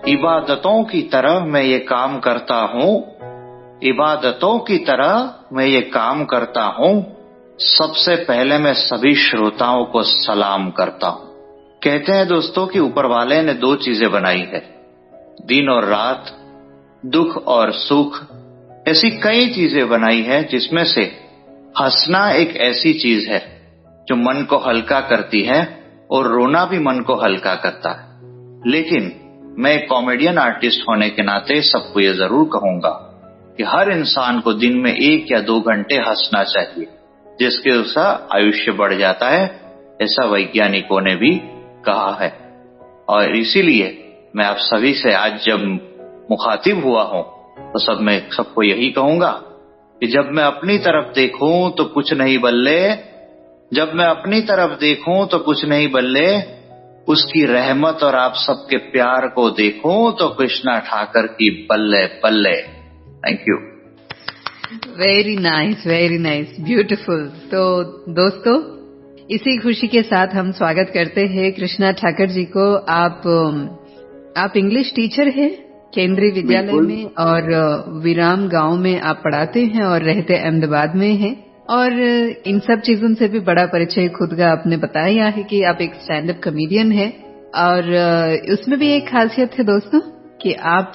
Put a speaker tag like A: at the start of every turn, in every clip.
A: इबादतों की तरह मैं ये काम करता हूँ, इबादतों की तरह मैं ये काम करता हूँ। सबसे पहले मैं सभी श्रोताओं को सलाम करता हूँ। कहते हैं दोस्तों कि ऊपर वाले ने दो चीजें बनाई है, दिन और रात, दुख और सुख। ऐसी कई चीजें बनाई है जिसमें से हंसना एक ऐसी चीज है जो मन को हल्का करती है और रोना भी मन को हल्का करता है। लेकिन मैं एक कॉमेडियन आर्टिस्ट होने के नाते सबको ये जरूर कहूंगा कि हर इंसान को दिन में 1 या 2 घंटे हंसना चाहिए, जिसके उसका आयुष्य बढ़ जाता है, ऐसा वैज्ञानिकों ने भी कहा है। और इसीलिए मैं आप सभी से आज जब मुखातिब हुआ हूं तो सबको यही कहूंगा कि जब मैं अपनी तरफ देखूं तो कुछ नहीं बल्ले, जब मैं अपनी तरफ देखूं तो कुछ नहीं बल्ले, उसकी रहमत और आप सबके प्यार को देखूं तो कृष्णा ठाकर की बल्ले बल्ले। Thank you.
B: Very nice, beautiful. तो दोस्तों, इसी खुशी के साथ हम स्वागत करते हैं कृष्णा ठाकर जी को। आप इंग्लिश टीचर हैं केंद्रीय विद्यालय में और विराम गांव में आप पढ़ाते हैं और रहते अहमदाबाद में हैं। और इन सब चीजों से भी बड़ा परिचय खुद का आपने बताया है कि आप एक स्टैंड अप कॉमेडियन हैं। और उसमें भी एक खासियत है दोस्तों कि आप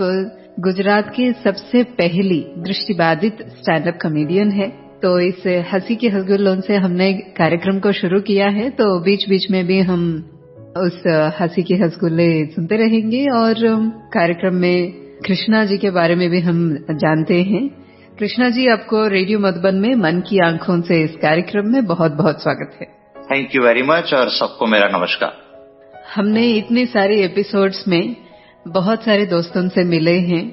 B: गुजरात की सबसे पहली दृष्टिबाधित स्टैंड अप कॉमेडियन है। तो इस हंसी के हसगुल्लों से हमने कार्यक्रम को शुरू किया है, तो बीच बीच में भी हम उस हंसी के हसगुल्ले सुनते रहेंगे और कार्यक्रम में कृष्णा जी के बारे में भी हम जानते हैं। कृष्णा जी, आपको रेडियो मधुबन में मन की आंखों से इस कार्यक्रम में बहुत बहुत स्वागत है।
A: थैंक यू वेरी मच और सबको मेरा नमस्कार।
B: हमने इतने सारे एपिसोड्स में बहुत सारे दोस्तों से मिले हैं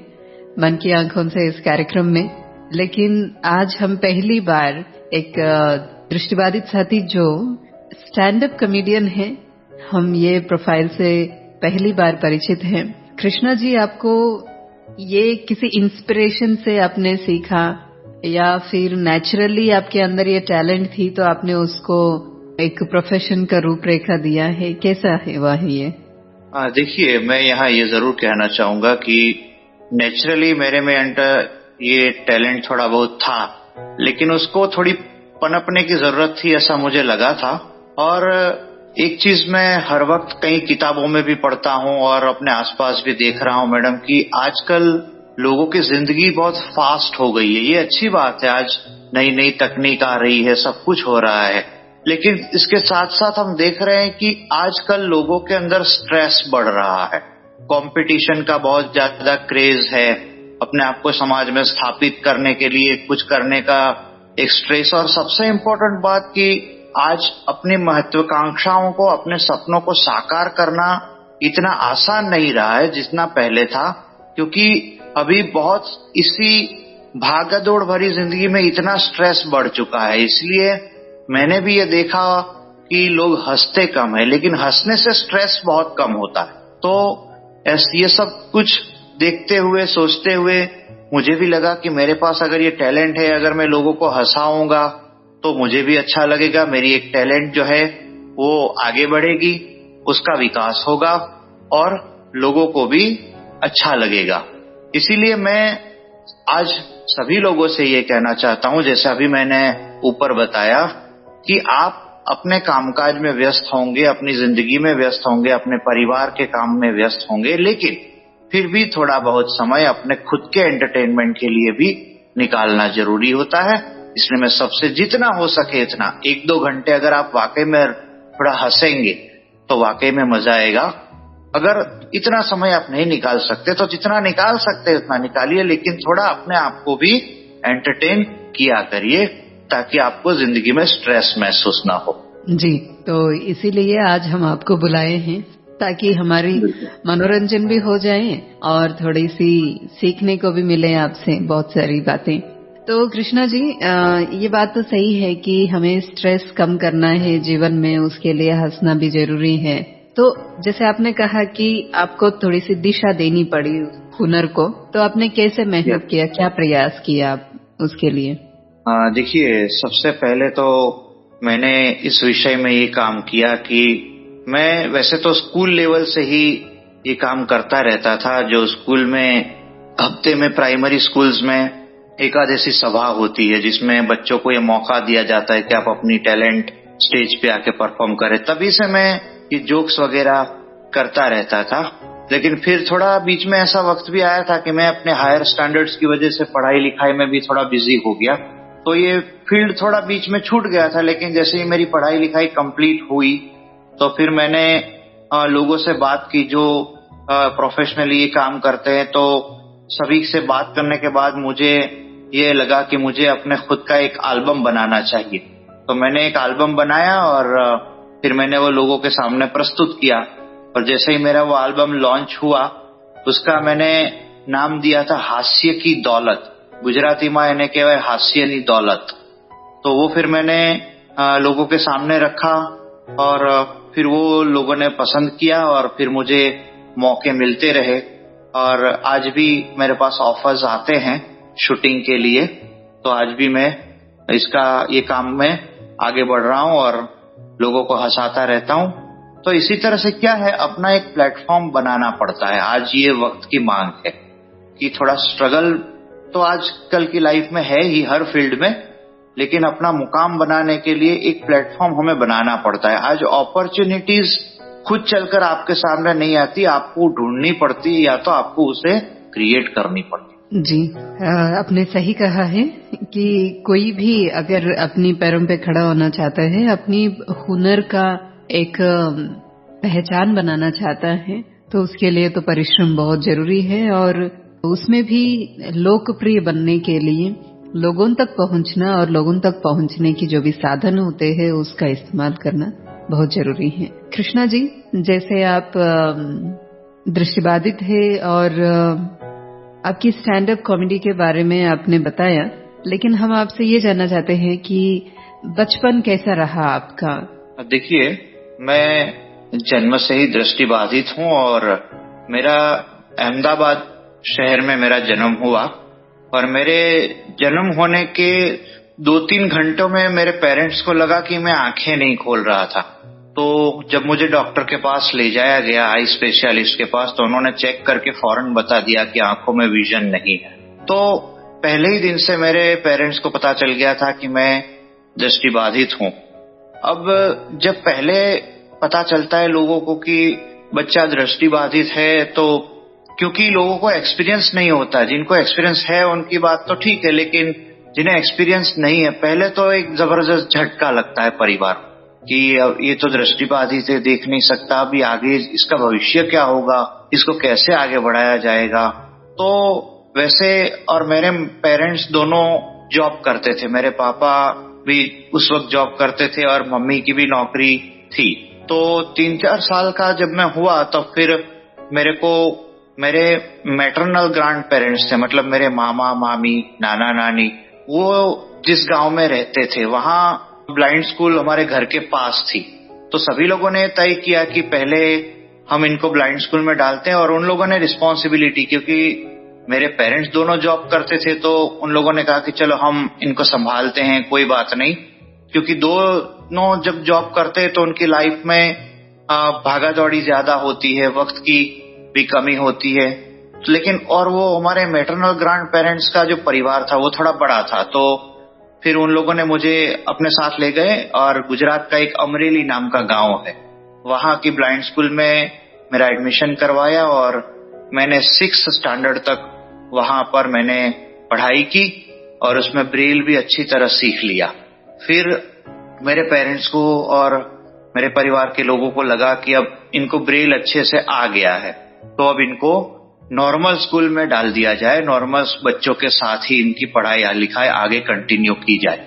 B: मन की आंखों से इस कार्यक्रम में, लेकिन आज हम पहली बार एक दृष्टिबाधित साथी जो स्टैंड अप कॉमेडियन है, हम ये प्रोफाइल से पहली बार परिचित हैं। कृष्णा जी, आपको ये किसी इंस्पिरेशन से आपने सीखा या फिर नेचुरली आपके अंदर ये टैलेंट थी तो आपने उसको एक प्रोफेशन का रूपरेखा दिया है? कैसा है वह ये?
A: देखिए, मैं यहाँ ये जरूर कहना चाहूंगा कि नेचुरली मेरे में ये टैलेंट थोड़ा बहुत था, लेकिन उसको थोड़ी पनपने की जरूरत थी, ऐसा मुझे लगा था। और एक चीज मैं हर वक्त कई किताबों में भी पढ़ता हूँ और अपने आसपास भी देख रहा हूँ मैडम कि आजकल लोगों की जिंदगी बहुत फास्ट हो गई है। ये अच्छी बात है, आज नई नई तकनीक आ रही है, सब कुछ हो रहा है, लेकिन इसके साथ साथ हम देख रहे हैं कि आजकल लोगों के अंदर स्ट्रेस बढ़ रहा है। कंपटीशन का बहुत ज्यादा क्रेज है, अपने आप को समाज में स्थापित करने के लिए कुछ करने का एक स्ट्रेस। और सबसे इम्पोर्टेंट बात कि आज अपनी महत्वाकांक्षाओं को, अपने सपनों को साकार करना इतना आसान नहीं रहा है जितना पहले था, क्योंकि अभी बहुत इसी भागदौड़ भरी जिंदगी में इतना स्ट्रेस बढ़ चुका है। इसलिए मैंने भी ये देखा कि लोग हंसते कम है, लेकिन हंसने से स्ट्रेस बहुत कम होता है। तो ये सब कुछ देखते हुए, सोचते हुए मुझे भी लगा कि मेरे पास अगर ये टैलेंट है, अगर मैं लोगों को हंसाऊंगा तो मुझे भी अच्छा लगेगा, मेरी एक टैलेंट जो है वो आगे बढ़ेगी, उसका विकास होगा और लोगों को भी अच्छा लगेगा। इसीलिए मैं आज सभी लोगों से ये कहना चाहता हूँ, जैसे अभी मैंने ऊपर बताया कि आप अपने कामकाज में व्यस्त होंगे, अपनी जिंदगी में व्यस्त होंगे, अपने परिवार के काम में व्यस्त होंगे, लेकिन फिर भी थोड़ा बहुत समय अपने खुद के एंटरटेनमेंट के लिए भी निकालना जरूरी होता है। इसलिए मैं सबसे जितना हो सके इतना 1-2 घंटे अगर आप वाकई में थोड़ा हंसेंगे तो वाकई में मजा आएगा। अगर इतना समय आप नहीं निकाल सकते तो जितना निकाल सकते उतना निकालिए, लेकिन थोड़ा अपने आप को भी एंटरटेन किया करिए ताकि आपको जिंदगी में स्ट्रेस महसूस ना हो।
B: जी, तो इसीलिए आज हम आपको बुलाए हैं ताकि हमारी मनोरंजन भी हो जाए और थोड़ी सी सीखने को भी मिले आपसे बहुत सारी बातें। तो कृष्णा जी, ये बात तो सही है कि हमें स्ट्रेस कम करना है जीवन में, उसके लिए हंसना भी जरूरी है। तो जैसे आपने कहा कि आपको थोड़ी सी दिशा देनी पड़ी हुनर को, तो आपने कैसे मेहनत किया, क्या प्रयास किया आप उसके लिए?
A: देखिए, सबसे पहले तो मैंने इस विषय में ये काम किया कि मैं वैसे तो स्कूल लेवल से ही ये काम करता रहता था। जो स्कूल में हफ्ते में प्राइमरी स्कूल्स में एकादशी सभा होती है, जिसमें बच्चों को ये मौका दिया जाता है कि आप अपनी टैलेंट स्टेज पे आके परफॉर्म करें, तभी से मैं ये जोक्स वगैरह करता रहता था। लेकिन फिर थोड़ा बीच में ऐसा वक्त भी आया था कि मैं अपने हायर स्टैंडर्ड्स की वजह से पढ़ाई लिखाई में भी थोड़ा बिजी हो गया, तो ये फील्ड थोड़ा बीच में छूट गया था। लेकिन जैसे ही मेरी पढ़ाई लिखाई कंप्लीट हुई तो फिर मैंने लोगों से बात की जो प्रोफेशनली ये काम करते हैं, तो सभी से बात करने के बाद मुझे ये लगा कि मुझे अपने खुद का एक एल्बम बनाना चाहिए। तो मैंने एक एल्बम बनाया और फिर मैंने वो लोगों के सामने प्रस्तुत किया। और जैसे ही मेरा वो एल्बम लॉन्च हुआ, उसका मैंने नाम दिया था हास्य की दौलत। गुजराती में એને કહેવાય હાસ્યની દौलत। तो वो फिर मैंने लोगों के सामने रखा और फिर वो लोगों ने पसंद किया और फिर मुझे मौके मिलते रहे। और आज भी मेरे पास ऑफर्स आते हैं शूटिंग के लिए, तो आज भी मैं ये काम में आगे बढ़ रहा हूँ और लोगों को हंसाता रहता हूँ। तो इसी तरह से क्या है, अपना एक प्लेटफॉर्म बनाना पड़ता है। आज ये वक्त की मांग है कि थोड़ा स्ट्रगल तो आजकल की लाइफ में है ही हर फील्ड में, लेकिन अपना मुकाम बनाने के लिए एक प्लेटफॉर्म हमें बनाना पड़ता है। आज अपॉर्चुनिटीज खुद चलकर आपके सामने नहीं आती, आपको ढूंढनी पड़ती है या तो आपको उसे क्रिएट करनी पड़ती है।
B: जी, आपने सही कहा है कि कोई भी अगर अपनी पैरों पे खड़ा होना चाहता है, अपनी हुनर का एक पहचान बनाना चाहता है, तो उसके लिए तो परिश्रम बहुत जरूरी है। और उसमें भी लोकप्रिय बनने के लिए लोगों तक पहुंचना और लोगों तक पहुंचने की जो भी साधन होते हैं उसका इस्तेमाल करना बहुत जरूरी है। कृष्णा जी, जैसे आप दृष्टिबाधित है और आपकी स्टैंड अप कॉमेडी के बारे में आपने बताया, लेकिन हम आपसे ये जानना चाहते हैं कि बचपन कैसा रहा आपका?
A: देखिए, मैं जन्म से ही दृष्टिबाधित हूँ और मेरा अहमदाबाद शहर में मेरा जन्म हुआ। और मेरे जन्म होने के 2-3 घंटों में मेरे पेरेंट्स को लगा कि मैं आंखें नहीं खोल रहा था। तो जब मुझे डॉक्टर के पास ले जाया गया, आई स्पेशलिस्ट के पास, तो उन्होंने चेक करके फौरन बता दिया कि आंखों में विजन नहीं है। तो पहले ही दिन से मेरे पेरेंट्स को पता चल गया था कि मैं दृष्टिबाधित हूँ। अब जब पहले पता चलता है लोगों को कि बच्चा दृष्टिबाधित है, तो क्योंकि लोगों को एक्सपीरियंस नहीं होता, जिनको एक्सपीरियंस है उनकी बात तो ठीक है, लेकिन जिन्हें एक्सपीरियंस नहीं है, पहले तो एक जबरदस्त झटका लगता है परिवार कि ये तो दृष्टिबाधित है, देख नहीं सकता, अभी आगे इसका भविष्य क्या होगा, इसको कैसे आगे बढ़ाया जाएगा। तो वैसे, और मेरे पेरेंट्स दोनों जॉब करते थे, मेरे पापा भी उस वक्त जॉब करते थे और मम्मी की भी नौकरी थी। तो 3-4 साल का जब मैं हुआ तो फिर मेरे मैटरनल ग्रैंड पेरेंट्स थे, मतलब मेरे मामा मामी नाना नानी, वो जिस गांव में रहते थे वहां ब्लाइंड स्कूल हमारे घर के पास थी। तो सभी लोगों ने तय किया कि पहले हम इनको ब्लाइंड स्कूल में डालते हैं। और उन लोगों ने रिस्पॉन्सिबिलिटी, क्योंकि मेरे पेरेंट्स दोनों जॉब करते थे, तो उन लोगों ने कहा कि चलो हम इनको संभालते हैं, कोई बात नहीं। क्योंकि दोनों जब जॉब करते हैं तो उनकी लाइफ में भागा दौड़ी ज्यादा होती है, वक्त की भी कमी होती है। लेकिन और वो हमारे मैटरनल ग्रैंड पेरेंट्स का जो परिवार था वो थोड़ा बड़ा था, तो फिर उन लोगों ने मुझे अपने साथ ले गए और गुजरात का एक अमरेली नाम का गांव है, वहां की ब्लाइंड स्कूल में मेरा एडमिशन करवाया और मैंने 6th स्टैंडर्ड तक वहां पर मैंने पढ़ाई की और उसमें ब्रेल भी अच्छी तरह सीख लिया। फिर मेरे पेरेंट्स को और मेरे परिवार के लोगों को लगा कि अब इनको ब्रेल अच्छे से आ गया है, तो अब इनको नॉर्मल स्कूल में डाल दिया जाए, नॉर्मल बच्चों के साथ ही इनकी पढ़ाई लिखाई आगे कंटिन्यू की जाए।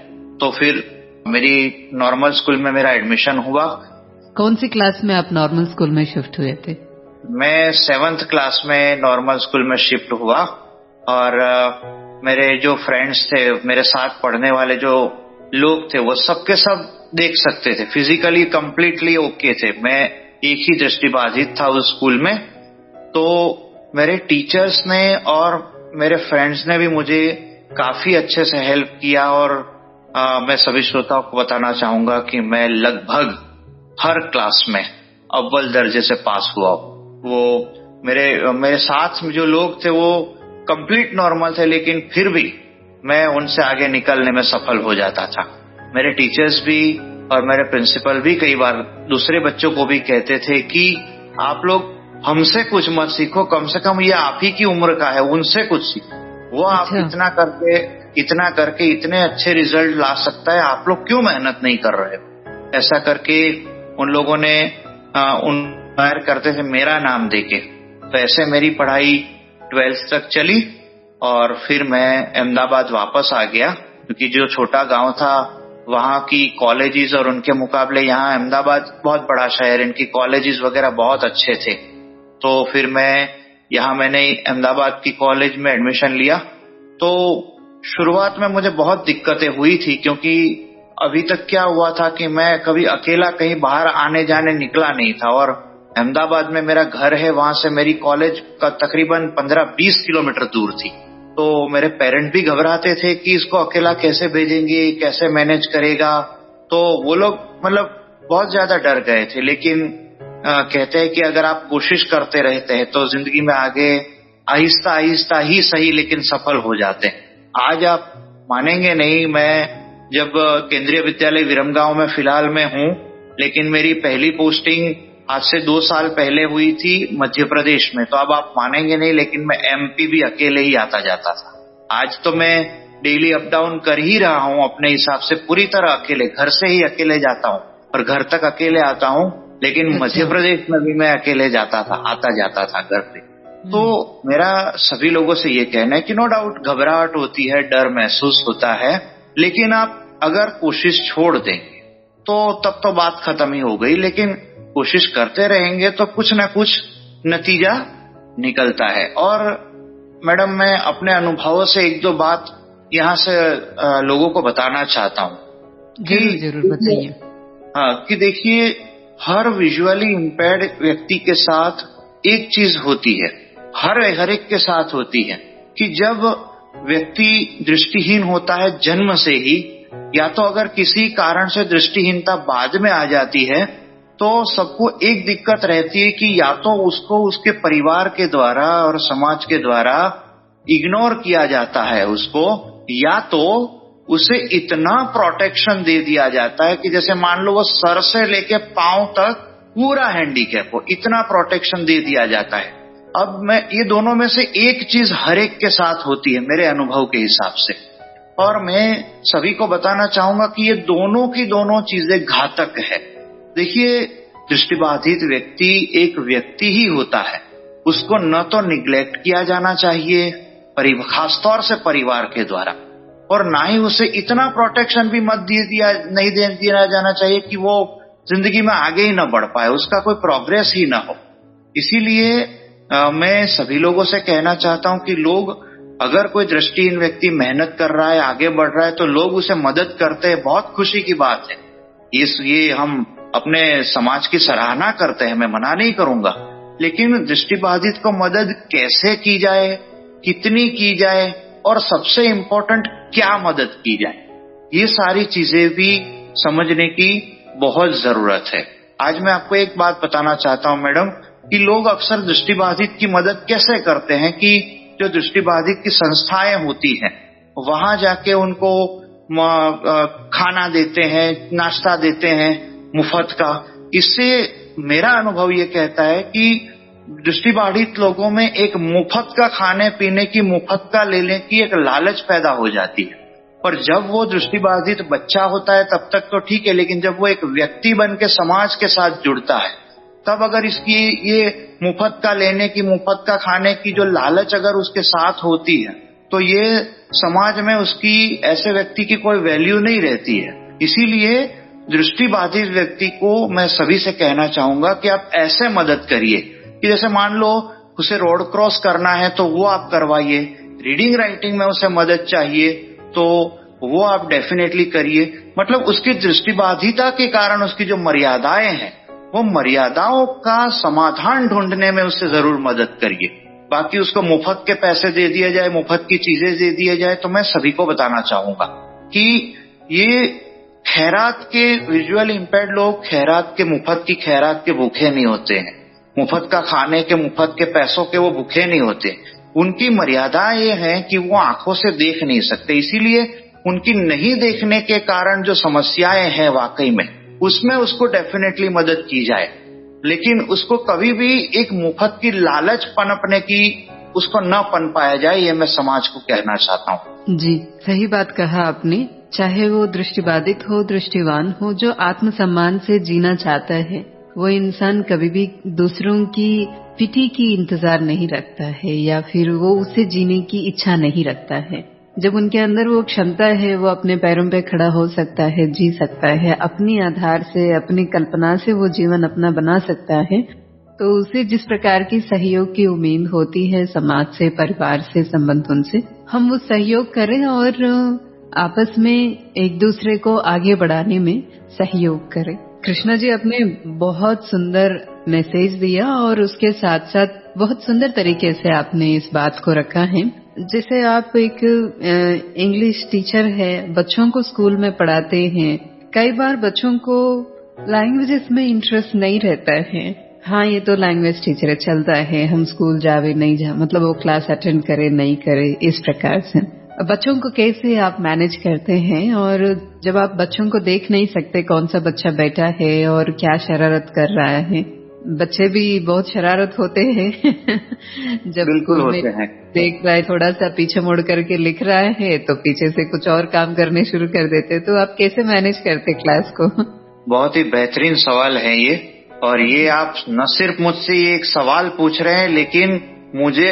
A: तो फिर मेरी नॉर्मल स्कूल में मेरा एडमिशन हुआ।
B: कौन सी क्लास में आप नॉर्मल स्कूल में शिफ्ट हुए थे?
A: मैं 7th क्लास में नॉर्मल स्कूल में शिफ्ट हुआ और मेरे जो फ्रेंड्स थे, मेरे साथ पढ़ने वाले जो लोग थे, वो सबके सब देख सकते थे, फिजिकली कंप्लीटली ओके थे। मैं एक ही दृष्टिबाधित था उस स्कूल में। तो मेरे टीचर्स ने और मेरे फ्रेंड्स ने भी मुझे काफी अच्छे से हेल्प किया और मैं सभी श्रोताओं को बताना चाहूंगा कि मैं लगभग हर क्लास में अव्वल दर्जे से पास हुआ। वो मेरे साथ में जो लोग थे वो कंप्लीट नॉर्मल थे, लेकिन फिर भी मैं उनसे आगे निकलने में सफल हो जाता था। मेरे टीचर्स भी और मेरे प्रिंसिपल भी कई बार दूसरे बच्चों को भी कहते थे कि आप लोग हमसे कुछ मत सीखो, कम से कम ये आप ही की उम्र का है, उनसे कुछ सीखो। वो आप इतना करके इतने अच्छे रिजल्ट ला सकता है, आप लोग क्यों मेहनत नहीं कर रहे हो? ऐसा करके उन लोगों ने इंस्पायर करते थे मेरा नाम देके। तो ऐसे मेरी पढ़ाई 12th तक चली और फिर मैं अहमदाबाद वापस आ गया, क्योंकि जो छोटा गांव था वहां की कॉलेजेस और उनके मुकाबले यहाँ अहमदाबाद बहुत बड़ा शहर, इनकी कॉलेजेस वगैरह बहुत अच्छे थे। तो फिर मैंने अहमदाबाद की कॉलेज में एडमिशन लिया। तो शुरुआत में मुझे बहुत दिक्कतें हुई थी, क्योंकि अभी तक क्या हुआ था कि मैं कभी अकेला कहीं बाहर आने जाने निकला नहीं था, और अहमदाबाद में मेरा घर है, वहां से मेरी कॉलेज का तकरीबन 15-20 किलोमीटर दूर थी। तो मेरे पेरेंट भी घबराते थे कि इसको अकेला कैसे भेजेंगे, कैसे मैनेज करेगा। तो वो लोग मतलब बहुत ज्यादा डर गए थे, लेकिन कहते हैं कि अगर आप कोशिश करते रहते हैं तो जिंदगी में आगे आहिस्ता आहिस्ता ही सही लेकिन सफल हो जाते हैं। आज आप मानेंगे नहीं, मैं जब केंद्रीय विद्यालय विरमगांव में फिलहाल में हूँ, लेकिन मेरी पहली पोस्टिंग आज से 2 साल पहले हुई थी मध्य प्रदेश में। तो अब आप मानेंगे नहीं, लेकिन मैं एमपी भी अकेले ही आता जाता था। आज तो मैं डेली अप डाउन कर ही रहा हूँ अपने हिसाब से, पूरी तरह अकेले, घर से ही अकेले जाता हूँ और घर तक अकेले आता हूँ। लेकिन मध्य प्रदेश में भी मैं अकेले जाता था, आता जाता था घर पे। तो मेरा सभी लोगों से ये कहना है कि नो डाउट घबराहट होती है, डर महसूस होता है, लेकिन आप अगर कोशिश छोड़ देंगे तो तब तो बात खत्म ही हो गई। लेकिन कोशिश करते रहेंगे तो कुछ ना कुछ नतीजा निकलता है। और मैडम, मैं अपने अनुभवों से 1-2 बात यहाँ से लोगों को बताना चाहता हूँ।
B: जरूर बताइए।
A: हाँ, कि देखिए, हर विजुअली इम्पेयर्ड व्यक्ति के साथ एक चीज होती है, हर एक के साथ होती है, कि जब व्यक्ति दृष्टिहीन होता है जन्म से ही, या तो अगर किसी कारण से दृष्टिहीनता बाद में आ जाती है, तो सबको एक दिक्कत रहती है कि या तो उसको उसके परिवार के द्वारा और समाज के द्वारा इग्नोर किया जाता है उसको, या तो उसे इतना प्रोटेक्शन दे दिया जाता है कि जैसे मान लो वो सर से लेके पांव तक पूरा हैंडीकैप हो, इतना प्रोटेक्शन दे दिया जाता है। अब ये दोनों में से एक चीज हर एक के साथ होती है मेरे अनुभव के हिसाब से, और मैं सभी को बताना चाहूंगा कि ये दोनों की दोनों चीजें घातक है। देखिए, दृष्टिबाधित व्यक्ति एक व्यक्ति ही होता है, उसको न तो निग्लेक्ट किया जाना चाहिए खासतौर से परिवार के द्वारा, और ना ही उसे इतना प्रोटेक्शन भी नहीं दिया जाना चाहिए कि वो जिंदगी में आगे ही न बढ़ पाए, उसका कोई प्रोग्रेस ही ना हो। इसीलिए मैं सभी लोगों से कहना चाहता हूं कि लोग, अगर कोई दृष्टिहीन व्यक्ति मेहनत कर रहा है, आगे बढ़ रहा है, तो लोग उसे मदद करते हैं, बहुत खुशी की बात है। ये हम अपने समाज की सराहना करते हैं, मैं मना नहीं करूंगा, लेकिन दृष्टिबाधित को मदद कैसे की जाए, कितनी की जाए, और सबसे इम्पोर्टेंट क्या मदद की जाए, ये सारी चीजें भी समझने की बहुत जरूरत है। आज मैं आपको एक बात बताना चाहता हूं मैडम, कि लोग अक्सर दृष्टिबाधित की मदद कैसे करते हैं कि जो दृष्टिबाधित की संस्थाएं होती हैं वहां जाके उनको खाना देते हैं, नाश्ता देते हैं मुफ्त का। इससे मेरा अनुभव ये कहता है कि दृष्टिबाधित लोगों में एक मुफ्त का खाने पीने की, मुफ्त का लेने की एक लालच पैदा हो जाती है। और जब वो दृष्टिबाधित बच्चा होता है तब तक तो ठीक है, लेकिन जब वो एक व्यक्ति बन के समाज के साथ जुड़ता है, तब अगर इसकी ये मुफ्त का लेने की, मुफ्त का खाने की जो लालच अगर उसके साथ होती है, तो ये समाज में उसकी, ऐसे व्यक्ति की कोई वैल्यू नहीं रहती है। इसीलिए दृष्टिबाधित व्यक्ति को मैं सभी से कहना चाहूंगा कि आप ऐसे मदद करिए कि जैसे मान लो उसे रोड क्रॉस करना है तो वो आप करवाइए, रीडिंग राइटिंग में उसे मदद चाहिए तो वो आप डेफिनेटली करिए। मतलब उसकी दृष्टिबाधिता के कारण उसकी जो मर्यादाएं हैं, वो मर्यादाओं का समाधान ढूंढने में उससे जरूर मदद करिए। बाकी उसको मुफ्त के पैसे दे दिए जाए, मुफ्त की चीजें दे दिए जाए, तो मैं सभी को बताना चाहूंगा कि ये खैरात के, विजुअल इम्पेयर्ड लोग खैरात के, मुफ्त की खैरात के भूखे नहीं होते हैं। मुफ्त का खाने के, मुफ्त के पैसों के वो भूखे नहीं होते। उनकी मर्यादा ये है कि वो आंखों से देख नहीं सकते, इसीलिए उनकी नहीं देखने के कारण जो समस्याएं हैं वाकई में, उसमें उसको डेफिनेटली मदद की जाए, लेकिन उसको कभी भी एक मुफ्त की लालच पनपने की उसको न पन पाया जाए, ये मैं समाज को कहना चाहता हूँ।
B: जी, सही बात कहा आपने। चाहे वो दृष्टिबाधित हो, दृष्टिवान हो, जो आत्मसम्मान से जीना चाहता है, वो इंसान कभी भी दूसरों की पिटी की इंतजार नहीं रखता है, या फिर वो उससे जीने की इच्छा नहीं रखता है। जब उनके अंदर वो क्षमता है, वो अपने पैरों पे खड़ा हो सकता है, जी सकता है, अपनी आधार से, अपनी कल्पना से वो जीवन अपना बना सकता है, तो उसे जिस प्रकार की सहयोग की उम्मीद होती है समाज से, परिवार से, संबंधों से, हम वो सहयोग करें और आपस में एक दूसरे को आगे बढ़ाने में सहयोग करें। कृष्णा जी, आपने बहुत सुंदर मैसेज दिया और उसके साथ साथ बहुत सुंदर तरीके से आपने इस बात को रखा है। जैसे आप एक इंग्लिश टीचर है, बच्चों को स्कूल में पढ़ाते हैं, कई बार बच्चों को लैंग्वेजेस में इंटरेस्ट नहीं रहता है। हाँ, ये तो लैंग्वेज टीचर है, चलता है, हम स्कूल जावे नहीं जा, मतलब वो क्लास अटेंड करे नहीं करे, इस प्रकार से बच्चों को कैसे आप मैनेज करते हैं? और जब आप बच्चों को देख नहीं सकते कौन सा बच्चा बैठा है और क्या शरारत कर रहा है, बच्चे भी बहुत शरारत होते हैं जब स्कूल में देख रहा है, थोड़ा सा पीछे मुड़ करके लिख रहा है तो पीछे से कुछ और काम करने शुरू कर देते, तो आप कैसे मैनेज करते क्लास को?
A: बहुत ही बेहतरीन सवाल है ये, और ये आप न सिर्फ मुझसे ये एक सवाल पूछ रहे हैं, लेकिन मुझे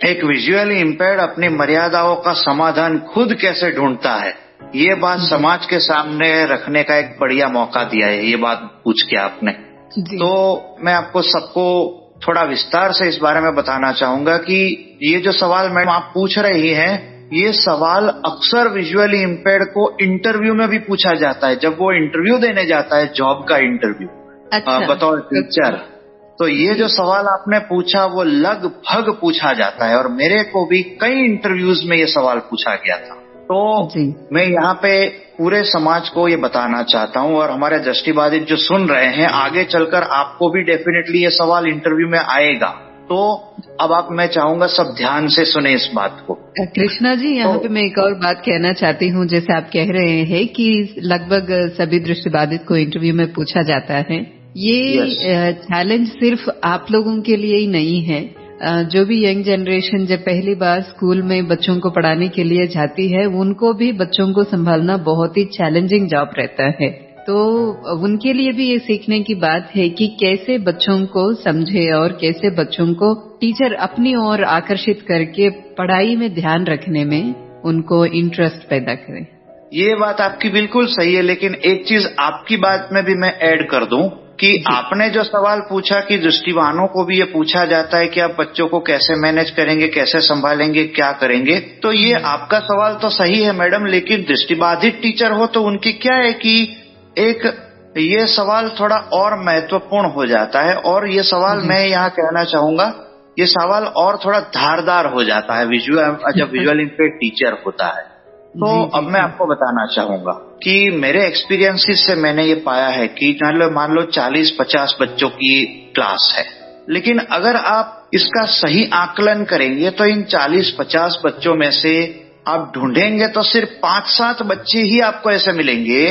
A: एक विजुअली इम्पेयर्ड अपनी मर्यादाओं का समाधान खुद कैसे ढूंढता है, ये बात समाज के सामने रखने का एक बढ़िया मौका दिया है, ये बात पूछ के आपने। तो मैं आपको सबको थोड़ा विस्तार से इस बारे में बताना चाहूंगा कि ये जो सवाल मैडम आप पूछ रही हैं, ये सवाल अक्सर विजुअली इम्पेयर्ड को इंटरव्यू में भी पूछा जाता है। जब वो इंटरव्यू देने जाता है, जॉब का इंटरव्यू, बतौर टीचर, तो ये जो सवाल आपने पूछा वो लगभग पूछा जाता है, और मेरे को भी कई इंटरव्यूज में ये सवाल पूछा गया था। तो मैं यहाँ पे पूरे समाज को ये बताना चाहता हूँ, और हमारे दृष्टिबाधित जो सुन रहे हैं, आगे चलकर आपको भी डेफिनेटली ये सवाल इंटरव्यू में आएगा। तो अब मैं चाहूंगा सब ध्यान से सुने इस बात को।
B: कृष्णा जी, यहाँ पे मैं एक और बात कहना चाहती हूँ। जैसे आप कह रहे हैं कि लगभग सभी दृष्टिबाधित को इंटरव्यू में पूछा जाता है, ये चैलेंज सिर्फ आप लोगों के लिए ही नहीं है। जो भी यंग जनरेशन जब पहली बार स्कूल में बच्चों को पढ़ाने के लिए जाती है, उनको भी बच्चों को संभालना बहुत ही चैलेंजिंग जॉब रहता है। तो उनके लिए भी ये सीखने की बात है कि कैसे बच्चों को समझे और कैसे बच्चों को टीचर अपनी ओर आकर्षित करके पढ़ाई में ध्यान रखने में उनको इंटरेस्ट पैदा करे।
A: ये बात आपकी बिल्कुल सही है, लेकिन एक चीज आपकी बात में भी मैं ऐड कर दूं कि आपने जो सवाल पूछा कि दृष्टिवानों को भी ये पूछा जाता है कि आप बच्चों को कैसे मैनेज करेंगे, कैसे संभालेंगे, क्या करेंगे, तो ये आपका सवाल तो सही है मैडम, लेकिन दृष्टिबाधित टीचर हो तो उनकी क्या है कि एक ये सवाल थोड़ा और महत्वपूर्ण हो जाता है, और ये सवाल मैं यहाँ कहना चाहूंगा, ये सवाल और थोड़ा धारदार हो जाता है जब विजुअल इम्पेयर्ड टीचर होता है। तो अब मैं आपको बताना चाहूंगा कि मेरे एक्सपीरियंसेस से मैंने ये पाया है कि मान लो 40-50 बच्चों की क्लास है, लेकिन अगर आप इसका सही आकलन करेंगे तो इन 40-50 बच्चों में से आप ढूंढेंगे तो सिर्फ 5-7 बच्चे ही आपको ऐसे मिलेंगे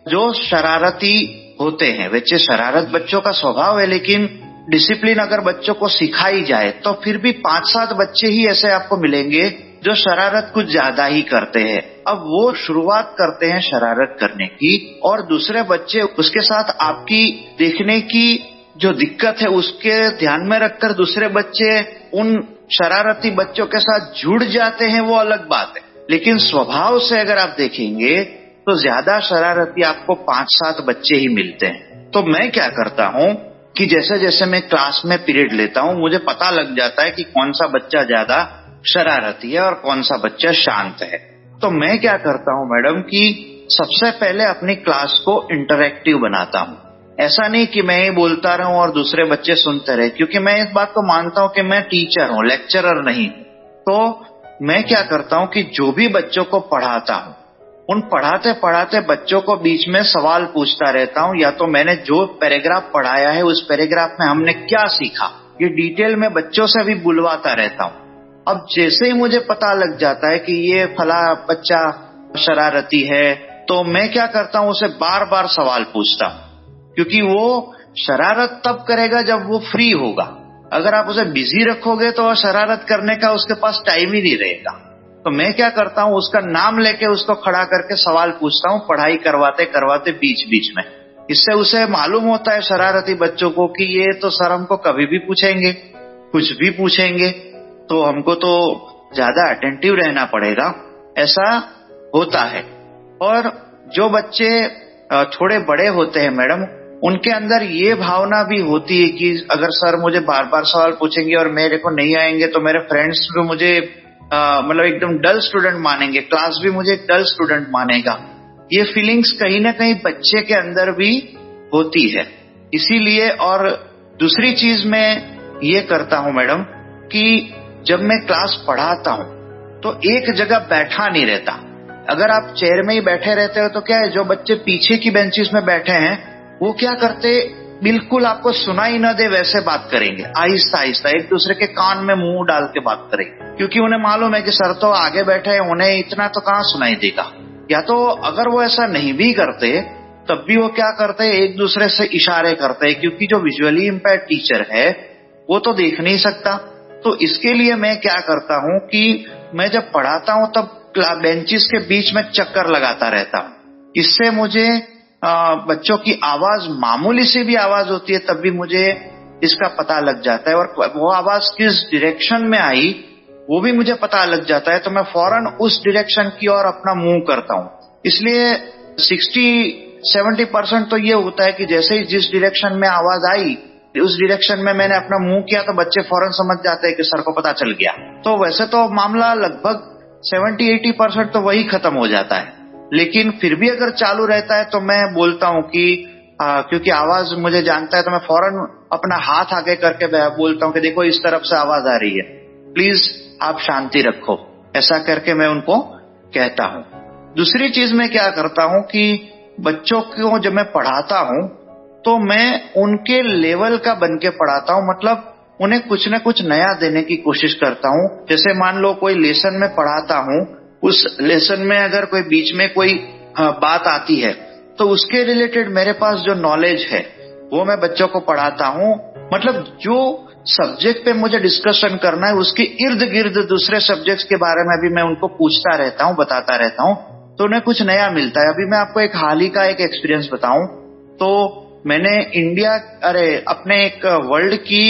A: जो शरारती होते हैं। वैसे शरारत बच्चों का स्वभाव है, लेकिन डिसिप्लिन अगर बच्चों को सिखाई जाए तो फिर भी 5-7 बच्चे ही ऐसे आपको मिलेंगे जो शरारत कुछ ज्यादा ही करते हैं। अब वो शुरुआत करते हैं शरारत करने की, और दूसरे बच्चे उसके साथ आपकी देखने की जो दिक्कत है उसके ध्यान में रखकर दूसरे बच्चे उन शरारती बच्चों के साथ जुड़ जाते हैं, वो अलग बात है। लेकिन स्वभाव से अगर आप देखेंगे तो ज्यादा शरारती आपको 5-7 बच्चे ही मिलते हैं। तो मैं क्या करता हूँ कि जैसे जैसे मैं क्लास में पीरियड लेता हूँ, मुझे पता लग जाता है कि कौन सा बच्चा ज्यादा शरारती है और कौन सा बच्चा शांत है। तो मैं क्या करता हूँ मैडम कि सबसे पहले अपनी क्लास को इंटरैक्टिव बनाता हूँ। ऐसा नहीं कि मैं ही बोलता रहूं और दूसरे बच्चे सुनते रहे, क्योंकि मैं इस बात को मानता हूँ कि मैं टीचर हूँ, लेक्चरर नहीं। तो मैं क्या करता हूँ कि जो भी बच्चों को पढ़ाता हूँ उन पढ़ाते पढ़ाते बच्चों को बीच में सवाल पूछता रहता हूं, या तो मैंने जो पैराग्राफ पढ़ाया है उस पैराग्राफ में हमने क्या सीखा, ये डिटेल में बच्चों से भी बुलवाता रहता हूं। अब जैसे ही मुझे पता लग जाता है कि ये फला बच्चा शरारती है, तो मैं क्या करता हूं, उसे बार बार सवाल पूछता हूं, क्योंकि वो शरारत तब करेगा जब वो फ्री होगा। अगर आप उसे बिजी रखोगे तो शरारत करने का उसके पास टाइम ही नहीं रहेगा। तो मैं क्या करता हूं, उसका नाम लेके उसको खड़ा करके सवाल पूछता हूं पढ़ाई करवाते करवाते बीच बीच में। इससे उसे मालूम होता है शरारती बच्चों को कि ये तो सर हमको कभी भी पूछेंगे, कुछ भी पूछेंगे, तो हमको तो ज्यादा अटेंटिव रहना पड़ेगा, ऐसा होता है। और जो बच्चे थोड़े बड़े होते हैं मैडम, उनके अंदर ये भावना भी होती है कि अगर सर मुझे बार बार सवाल पूछेंगे और मेरे को नहीं आएंगे तो मेरे फ्रेंड्स भी मुझे मतलब एकदम डल स्टूडेंट मानेंगे, क्लास भी मुझे डल स्टूडेंट मानेगा। ये फीलिंग्स कहीं ना कहीं बच्चे के अंदर भी होती है। इसीलिए, और दूसरी चीज मैं ये करता हूं मैडम कि जब मैं क्लास पढ़ाता हूं तो एक जगह बैठा नहीं रहता। अगर आप चेयर में ही बैठे रहते हो तो क्या है, जो बच्चे पीछे की बेंचेस में बैठे हैं वो क्या करते, बिल्कुल आपको सुनाई न दे वैसे बात करेंगे, आहिस्ता आहिस्ता एक दूसरे के कान में मुंह डाल के बात करेंगे, क्योंकि उन्हें मालूम है कि सर तो आगे बैठे हैं, उन्हें इतना तो कहाँ सुनाई देगा। या तो अगर वो ऐसा नहीं भी करते तब भी वो क्या करते हैं, एक दूसरे से इशारे करते हैं, क्योंकि जो विजुअली इम्पेयर्ड टीचर है वो तो देख नहीं सकता। तो इसके लिए मैं क्या करता हूं कि मैं जब पढ़ाता हूं तब बेंचेस के बीच में चक्कर लगाता रहता हूं। इससे मुझे बच्चों की आवाज, मामूली सी भी आवाज होती है तब भी मुझे इसका पता लग जाता है, और वो आवाज किस डायरेक्शन में आई वो भी मुझे पता लग जाता है, तो मैं फौरन उस डायरेक्शन की ओर अपना मूव करता हूं। इसलिए 60-70% तो ये होता है कि जैसे ही जिस डायरेक्शन में आवाज आई उस डायरेक्शन में मैंने अपना मुंह किया तो बच्चे फौरन समझ जाते हैं कि सर को पता चल गया। तो वैसे तो मामला लगभग 70-80% तो वही खत्म हो जाता है, लेकिन फिर भी अगर चालू रहता है तो मैं बोलता हूं कि क्योंकि आवाज मुझे जानता है तो मैं फौरन अपना हाथ आगे करके बोलता हूं कि देखो इस तरफ से आवाज आ रही है, प्लीज आप शांति रखो, ऐसा करके मैं उनको कहता हूं। दूसरी चीज मैं क्या करता हूं कि बच्चों को जब मैं पढ़ाता हूं तो मैं उनके लेवल का बन के पढ़ाता हूं, मतलब उन्हें कुछ न कुछ नया देने की कोशिश करता हूं। जैसे मान लो कोई लेसन में पढ़ाता हूं, उस लेसन में अगर कोई बीच में कोई बात आती है तो उसके रिलेटेड मेरे पास जो नॉलेज है वो मैं बच्चों को पढ़ाता हूं। मतलब जो सब्जेक्ट पे मुझे डिस्कशन करना है उसके इर्द गिर्द दूसरे सब्जेक्ट्स के बारे में भी मैं उनको पूछता रहता हूं, बताता रहता हूं, तो उन्हें कुछ नया मिलता है। अभी मैं आपको एक हाल ही का एक एक्सपीरियंस बताऊं तो मैंने अपने एक वर्ल्ड की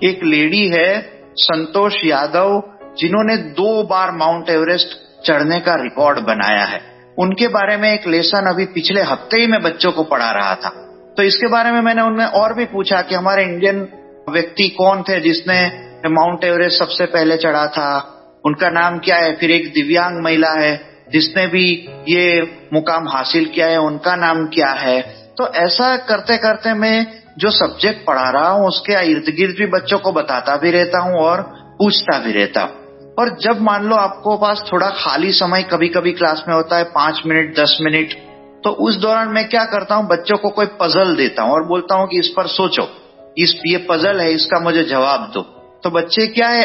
A: एक लेडी है संतोष यादव, जिन्होंने 2 बार माउंट एवरेस्ट चढ़ने का रिकॉर्ड बनाया है, उनके बारे में एक लेसन अभी पिछले हफ्ते ही मैं बच्चों को पढ़ा रहा था। तो इसके बारे में मैंने उनमें और भी पूछा कि हमारे इंडियन व्यक्ति कौन थे जिसने माउंट एवरेस्ट सबसे पहले चढ़ा था, उनका नाम क्या है। फिर एक दिव्यांग महिला है जिसने भी ये मुकाम हासिल किया है, उनका नाम क्या है। तो ऐसा करते करते मैं जो सब्जेक्ट पढ़ा रहा हूं उसके इर्द गिर्द भी बच्चों को बताता भी रहता हूं और पूछता भी रहता हूं। और जब मान लो आपको पास थोड़ा खाली समय कभी कभी क्लास में होता है 5 मिनट 10 मिनट, तो उस दौरान मैं क्या करता हूं, बच्चों को कोई पजल देता हूं और बोलता हूं कि इस पर सोचो, ये पजल है, इसका मुझे जवाब दो। तो बच्चे क्या है,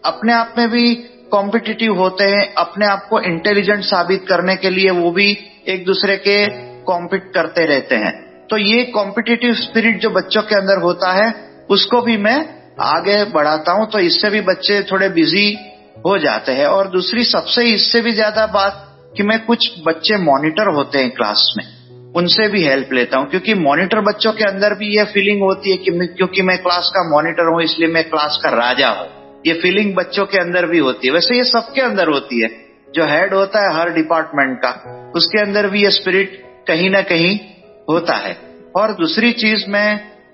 A: अपने आप में भी कॉम्पिटिटिव होते हैं, अपने आप को इंटेलिजेंट साबित करने के लिए वो भी एक दूसरे के कॉम्पिट करते रहते हैं। तो ये कॉम्पिटिटिव स्पिरिट जो बच्चों के अंदर होता है उसको भी मैं आगे बढ़ाता हूं, तो इससे भी बच्चे थोड़े बिजी हो जाते हैं। और दूसरी सबसे इससे भी ज्यादा बात कि मैं कुछ बच्चे मॉनिटर होते हैं क्लास में, उनसे भी हेल्प लेता हूं, क्योंकि मॉनिटर बच्चों के अंदर भी यह फीलिंग होती है कि क्योंकि मैं क्लास का मॉनिटर हूं इसलिए मैं क्लास का राजा हूं, ये फीलिंग बच्चों के अंदर भी होती है। वैसे ये सबके अंदर होती है, जो हेड होता है हर डिपार्टमेंट का उसके अंदर भी ये स्पिरिट कहीं ना कहीं होता है। और दूसरी चीज मैं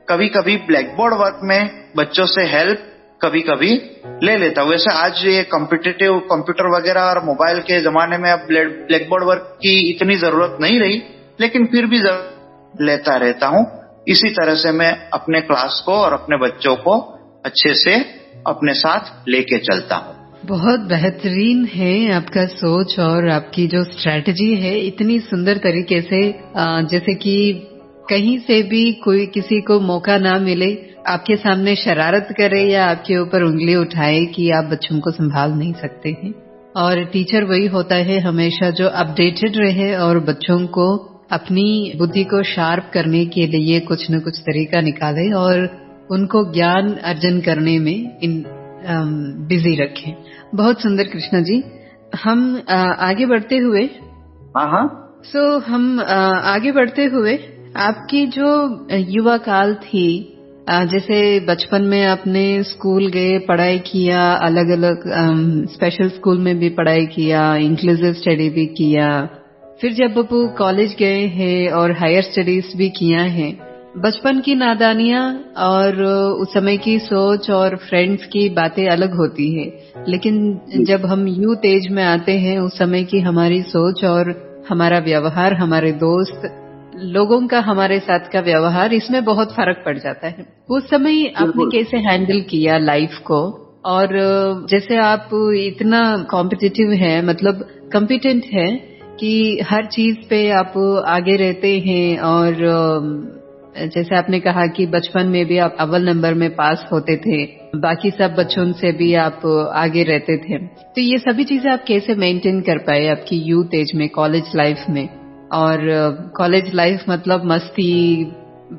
A: कभी कभी ब्लैक बोर्ड वर्क में बच्चों से हेल्प कभी कभी ले लेता हूं। वैसे आज ये कॉम्पिटिटिव कंप्यूटर वगैरह और मोबाइल के जमाने में अब ब्लैक बोर्ड वर्क की इतनी जरूरत नहीं रही, लेकिन फिर भी लेता रहता हूं। इसी तरह से मैं अपने क्लास को और अपने बच्चों को अच्छे से अपने साथ लेके चलता हूं।
B: बहुत बेहतरीन है आपका सोच और आपकी जो स्ट्रेटजी है, इतनी सुंदर तरीके से जैसे कि कहीं से भी कोई किसी को मौका ना मिले, आपके सामने शरारत करे या आपके ऊपर उंगली उठाए कि आप बच्चों को संभाल नहीं सकते हैं। और टीचर वही होता है हमेशा जो अपडेटेड रहे और बच्चों को अपनी बुद्धि को शार्प करने के लिए कुछ न कुछ तरीका निकाले और उनको ज्ञान अर्जन करने में बिजी रखें। बहुत सुंदर कृष्णा जी। हम आगे बढ़ते हुए हम आगे बढ़ते हुए आपकी जो युवा काल थी, जैसे बचपन में आपने स्कूल गए, पढ़ाई किया, अलग अलग स्पेशल स्कूल में भी पढ़ाई किया, इंक्लूसिव स्टडी भी किया, फिर जब आप कॉलेज गए हैं और हायर स्टडीज भी किया है। बचपन की नादानियां और उस समय की सोच और फ्रेंड्स की बातें अलग होती है, लेकिन जब हम यूथ एज में आते हैं उस समय की हमारी सोच और हमारा व्यवहार, हमारे दोस्त लोगों का हमारे साथ का व्यवहार, इसमें बहुत फर्क पड़ जाता है। उस समय आपने कैसे हैंडल किया लाइफ को? और जैसे आप इतना कॉम्पिटिटिव है, मतलब कॉम्पिटेंट है कि हर चीज पे आप आगे रहते हैं, और जैसे आपने कहा कि बचपन में भी आप अव्वल नंबर में पास होते थे, बाकी सब बच्चों से भी आप आगे रहते थे, तो ये सभी चीजें आप कैसे मेंटेन कर पाए आपकी यूथ एज में, कॉलेज लाइफ में? और कॉलेज लाइफ मतलब मस्ती,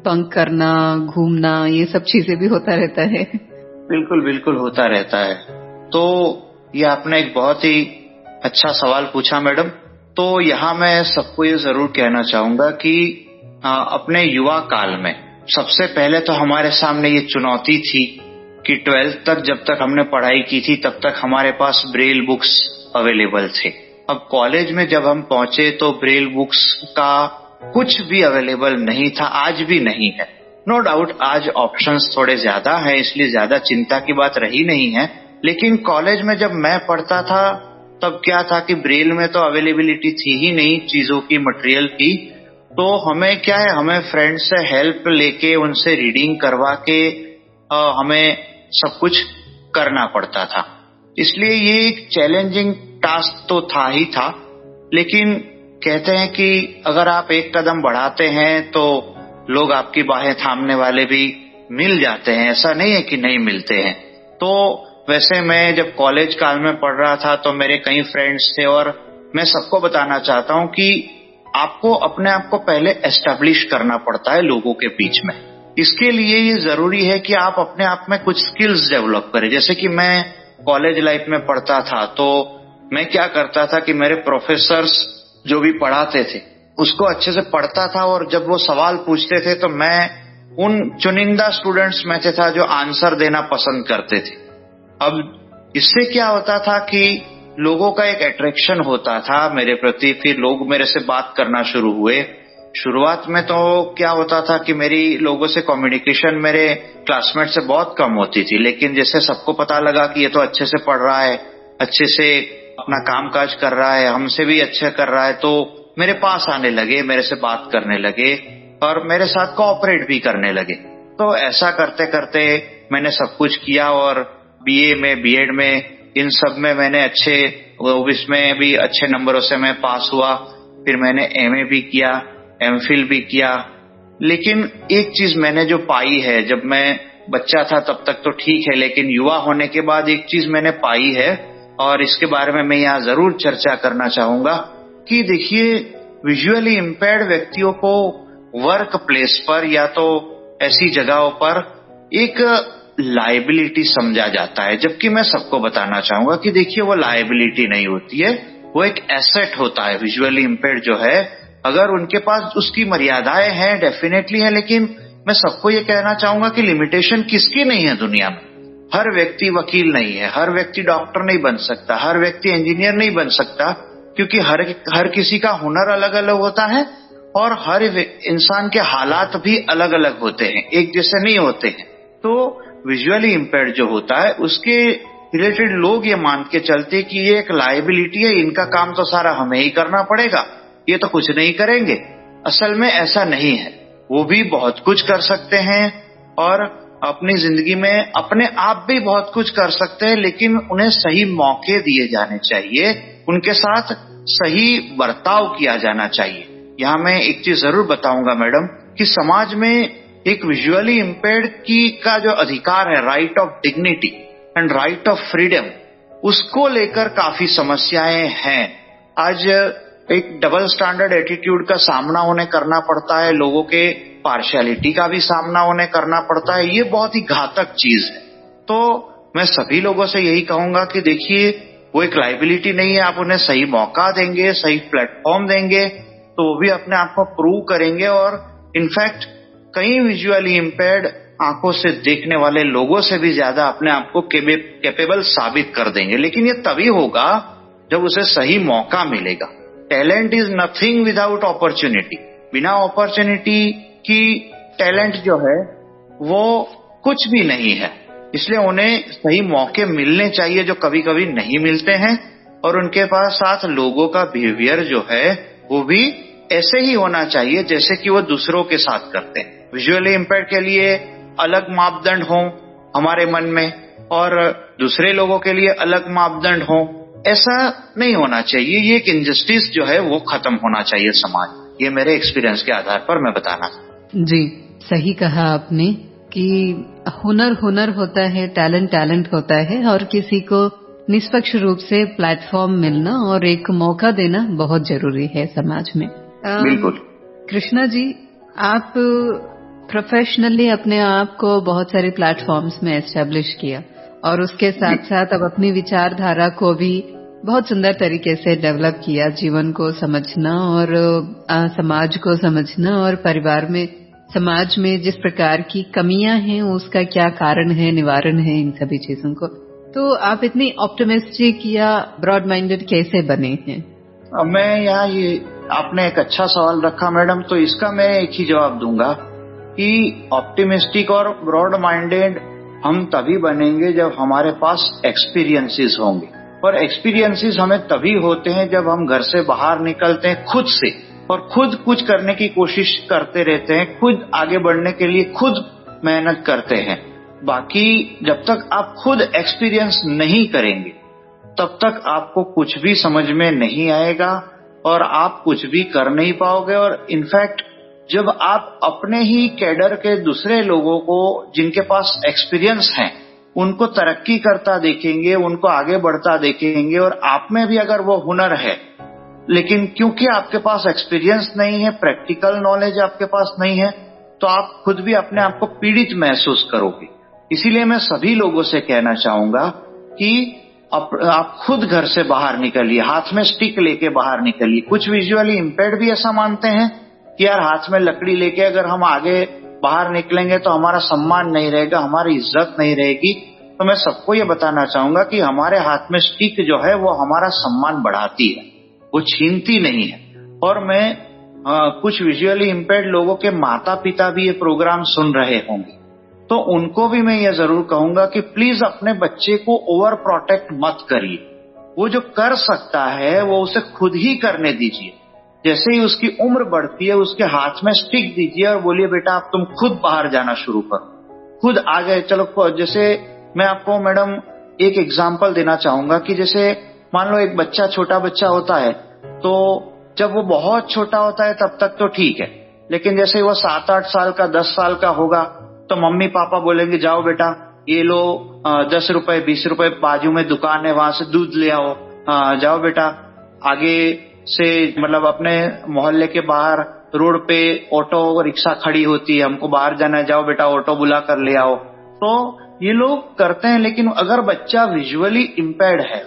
B: बंक करना, घूमना, ये सब चीजें भी होता रहता है।
A: बिल्कुल बिल्कुल होता रहता है। तो ये आपने एक बहुत ही अच्छा सवाल पूछा मैडम। तो यहाँ मैं सबको ये जरूर कहना चाहूंगा कि अपने युवा काल में सबसे पहले तो हमारे सामने ये चुनौती थी कि 12th तक जब तक हमने पढ़ाई की थी तब तक हमारे पास ब्रेल बुक्स अवेलेबल थे। अब कॉलेज में जब हम पहुंचे तो ब्रेल बुक्स का कुछ भी अवेलेबल नहीं था, आज भी नहीं है। नो डाउट आज ऑप्शंस थोड़े ज्यादा हैं, इसलिए ज्यादा चिंता की बात रही नहीं है, लेकिन कॉलेज में जब मैं पढ़ता था तब क्या था कि ब्रेल में तो अवेलेबिलिटी थी ही नहीं चीजों की, मटेरियल की। तो हमें क्या है, हमें फ्रेंड्स से हेल्प लेके उनसे रीडिंग करवा के हमें सब कुछ करना पड़ता था। इसलिए ये एक चैलेंजिंग टास्क तो था ही था, लेकिन कहते हैं कि अगर आप एक कदम बढ़ाते हैं तो लोग आपकी बाहें थामने वाले भी मिल जाते हैं, ऐसा नहीं है कि नहीं मिलते हैं। तो वैसे मैं जब कॉलेज काल में पढ़ रहा था तो मेरे कई फ्रेंड्स थे, और मैं सबको बताना चाहता हूं कि आपको अपने आप को पहले एस्टेब्लिश करना पड़ता है लोगों के बीच में। इसके लिए ये जरूरी है कि आप अपने आप में कुछ स्किल्स डेवलप करें। जैसे कि मैं कॉलेज लाइफ में पढ़ता था तो मैं क्या करता था कि मेरे प्रोफेसर्स जो भी पढ़ाते थे उसको अच्छे से पढ़ता था, और जब वो सवाल पूछते थे तो मैं उन चुनिंदा स्टूडेंट्स में से था जो आंसर देना पसंद करते थे। अब इससे क्या होता था कि लोगों का एक अट्रैक्शन होता था मेरे प्रति, फिर लोग मेरे से बात करना शुरू हुए। शुरुआत में तो क्या होता था कि मेरी लोगों से कम्युनिकेशन मेरे क्लासमेट से बहुत कम होती थी, लेकिन जैसे सबको पता लगा कि ये तो अच्छे से पढ़ रहा है, अच्छे से अपना कामकाज कर रहा है, हमसे भी अच्छे कर रहा है, तो मेरे पास आने लगे, मेरे से बात करने लगे और मेरे साथ कोऑपरेट भी करने लगे। तो ऐसा करते करते मैंने सब कुछ किया, और बीए में, बीएड में, इन सब में मैंने इसमें भी अच्छे नंबरों से मैं पास हुआ। फिर मैंने एमए भी किया, एमफिल भी किया। लेकिन एक चीज मैंने जो पाई है, जब मैं बच्चा था तब तक तो ठीक है, लेकिन युवा होने के बाद एक चीज मैंने पाई है, और इसके बारे में मैं यहाँ जरूर चर्चा करना चाहूंगा कि देखिए, विजुअली इम्पेयर्ड व्यक्तियों को वर्क प्लेस पर या तो ऐसी जगहों पर एक लायबिलिटी समझा जाता है, जबकि मैं सबको बताना चाहूंगा कि देखिए वो लायबिलिटी नहीं होती है, वो एक एसेट होता है। विजुअली इम्पेयर्ड जो है, अगर उनके पास उसकी मर्यादाएं हैं, डेफिनेटली है, लेकिन मैं सबको ये कहना चाहूंगा कि लिमिटेशन किसकी नहीं है दुनिया में। हर व्यक्ति वकील नहीं है, हर व्यक्ति डॉक्टर नहीं बन सकता, हर व्यक्ति इंजीनियर नहीं बन सकता, क्योंकि हर किसी का हुनर अलग अलग होता है, और हर इंसान के हालात भी अलग अलग होते हैं, एक जैसे नहीं होते हैं। तो विजुअली इम्पेयर्ड जो होता है उसके रिलेटेड लोग ये मान के चलते कि ये एक लायबिलिटी है, इनका काम तो सारा हमें ही करना पड़ेगा, ये तो कुछ नहीं करेंगे। असल में ऐसा नहीं है, वो भी बहुत कुछ कर सकते हैं, और अपनी जिंदगी में अपने आप भी बहुत कुछ कर सकते हैं, लेकिन उन्हें सही मौके दिए जाने चाहिए, उनके साथ सही बर्ताव किया जाना चाहिए। यहाँ मैं एक चीज जरूर बताऊंगा मैडम कि समाज में एक विजुअली इम्पेयर्ड का जो अधिकार है, right of dignity and right of freedom, उसको लेकर काफी समस्याएं हैं। आज एक डबल स्टैंडर्ड एटीट्यूड का सामना उन्हें करना पड़ता है, लोगों के पार्शियलिटी का भी सामना उन्हें करना पड़ता है। ये बहुत ही घातक चीज है। तो मैं सभी लोगों से यही कहूंगा कि देखिए, वो एक लाइबिलिटी नहीं है। आप उन्हें सही मौका देंगे, सही प्लेटफॉर्म देंगे, तो वो भी अपने आप को प्रूव करेंगे। और इनफैक्ट कई विजुअली इम्पेयर्ड आंखों से देखने वाले लोगों से भी ज्यादा अपने आप को कैपेबल साबित कर देंगे। लेकिन ये तभी होगा जब उसे सही मौका मिलेगा। Talent is nothing without opportunity. बिना अपॉर्चुनिटी की टैलेंट जो है वो कुछ भी नहीं है। इसलिए उन्हें सही मौके मिलने चाहिए जो कभी कभी नहीं मिलते हैं, और उनके पास साथ लोगों का बिहेवियर जो है वो भी ऐसे ही होना चाहिए जैसे कि वो दूसरों के साथ करते हैं। विजुअली इम्पेयर्ड के लिए अलग मापदंड हो हमारे मन में, और दूसरे लोगों के लिए अलग मापदंड हो, ऐसा नहीं होना चाहिए। ये एक इनजस्टिस जो है वो खत्म होना चाहिए समाज। ये मेरे एक्सपीरियंस के आधार पर मैं बताना।
B: जी, सही कहा आपने कि हुनर हुनर होता है, टैलेंट टैलेंट होता है, और किसी को निष्पक्ष रूप से प्लेटफॉर्म मिलना और एक मौका देना बहुत जरूरी है समाज में।
A: बिल्कुल।
B: कृष्णा जी, आप प्रोफेशनली अपने आप को बहुत सारे प्लेटफॉर्म्स में एस्टेब्लिश किया, और उसके साथ साथ अब अपनी विचारधारा को भी बहुत सुंदर तरीके से डेवलप किया। जीवन को समझना और समाज को समझना, और परिवार में समाज में जिस प्रकार की कमियां हैं उसका क्या कारण है, निवारण है, इन सभी चीजों को। तो आप इतनी ऑप्टिमिस्टिक या ब्रॉड माइंडेड कैसे बने हैं?
A: मैं यहाँ ये आपने एक अच्छा सवाल रखा मैडम, तो इसका मैं एक ही जवाब दूंगा कि ऑप्टिमिस्टिक और ब्रॉड माइंडेड हम तभी बनेंगे जब हमारे पास एक्सपीरियंसेस होंगे। और एक्सपीरियंसेस हमें तभी होते हैं जब हम घर से बाहर निकलते हैं खुद से, और खुद कुछ करने की कोशिश करते रहते हैं, खुद आगे बढ़ने के लिए खुद मेहनत करते हैं। बाकी जब तक आप खुद एक्सपीरियंस नहीं करेंगे तब तक आपको कुछ भी समझ में नहीं आएगा और आप कुछ भी कर नहीं पाओगे। और इनफैक्ट जब आप अपने ही कैडर के दूसरे लोगों को जिनके पास एक्सपीरियंस है उनको तरक्की करता देखेंगे, उनको आगे बढ़ता देखेंगे, और आप में भी अगर वो हुनर है, लेकिन क्योंकि आपके पास एक्सपीरियंस नहीं है, प्रैक्टिकल नॉलेज आपके पास नहीं है, तो आप खुद भी अपने आप को पीड़ित महसूस करोगे। इसीलिए मैं सभी लोगों से कहना चाहूंगा कि आप खुद घर से बाहर निकलिए, हाथ में स्टिक लेके बाहर निकलिए। कुछ विजुअली इम्पेयर्ड भी ऐसा मानते हैं कि यार हाथ में लकड़ी लेके अगर हम आगे बाहर निकलेंगे तो हमारा सम्मान नहीं रहेगा, हमारी इज्जत नहीं रहेगी। तो मैं सबको ये बताना चाहूंगा कि हमारे हाथ में स्टिक जो है वो हमारा सम्मान बढ़ाती है, वो छीनती नहीं है। और मैं कुछ विजुअली इम्पेयर्ड लोगों के माता पिता भी ये प्रोग्राम सुन रहे होंगे, तो उनको भी मैं ये जरूर कहूंगा कि प्लीज अपने बच्चे को ओवर प्रोटेक्ट मत करिए। वो जो कर सकता है वो उसे खुद ही करने दीजिए। जैसे ही उसकी उम्र बढ़ती है उसके हाथ में स्टिक दीजिए और बोलिए बेटा अब तुम खुद बाहर जाना शुरू करो, खुद आगे चलो। जैसे मैं आपको मैडम एक एग्जांपल देना चाहूंगा कि जैसे मान लो एक बच्चा, छोटा बच्चा होता है, तो जब वो बहुत छोटा होता है तब तक तो ठीक है, लेकिन जैसे वो 7-8 साल का, 10 साल का होगा तो मम्मी पापा बोलेंगे जाओ बेटा ये लो 10 रुपए 20 रुपए बाजू में दुकान है वहां से दूध ले आओ, जाओ बेटा आगे से, मतलब अपने मोहल्ले के बाहर रोड पे ऑटो रिक्शा खड़ी होती है, हमको बाहर जाना है, जाओ बेटा ऑटो बुला कर ले आओ। तो ये लोग करते हैं, लेकिन अगर बच्चा विजुअली इम्पेयर्ड है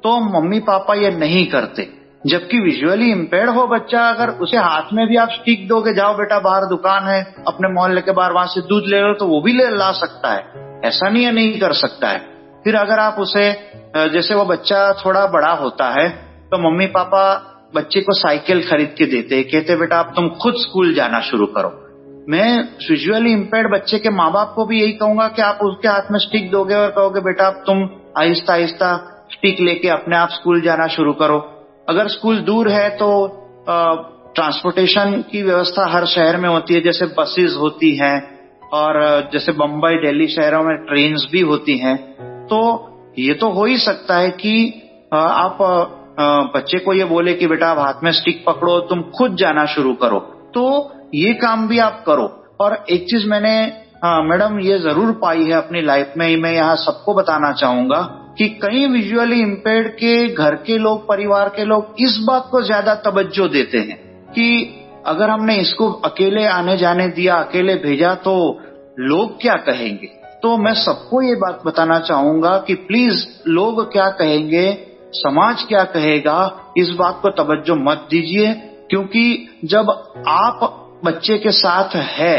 A: तो मम्मी पापा ये नहीं करते। जबकि विजुअली इम्पेयर्ड हो बच्चा, अगर उसे हाथ में भी आप स्टिक दोगे, जाओ बेटा बाहर दुकान है अपने मोहल्ले के बाहर वहां से दूध ले लो, तो वो भी ला सकता है, ऐसा नहीं है नहीं कर सकता है। फिर अगर आप उसे, जैसे वो बच्चा थोड़ा बड़ा होता है तो मम्मी पापा बच्चे को साइकिल खरीद के देते, कहते बेटा अब तुम खुद स्कूल जाना शुरू करो। मैं विजुअली इम्पेयर्ड बच्चे के माँ बाप को भी यही कहूंगा कि आप उसके हाथ में स्टिक दोगे और कहोगे बेटा अब तुम आहिस्ता आहिस्ता स्टिक लेके अपने आप स्कूल जाना शुरू करो। अगर स्कूल दूर है तो ट्रांसपोर्टेशन की व्यवस्था हर शहर में होती है, जैसे बसेस होती हैं, और जैसे बम्बई दिल्ली शहरों में ट्रेन्स भी होती हैं, तो ये तो हो ही सकता है कि आप बच्चे को ये बोले कि बेटा आप हाथ में स्टिक पकड़ो, तुम खुद जाना शुरू करो, तो ये काम भी आप करो। और एक चीज मैंने मैडम ये जरूर पाई है अपनी लाइफ में, मैं यहाँ सबको बताना चाहूंगा कि कई विजुअली इम्पेयर्ड के घर के लोग, परिवार के लोग इस बात को ज्यादा तवज्जो देते हैं कि अगर हमने इसको अकेले आने जाने दिया, अकेले भेजा, तो लोग क्या कहेंगे। तो मैं सबको ये बात बताना चाहूंगा कि प्लीज लोग क्या कहेंगे, समाज क्या कहेगा, इस बात को तवज्जो मत दीजिए, क्योंकि जब आप बच्चे के साथ है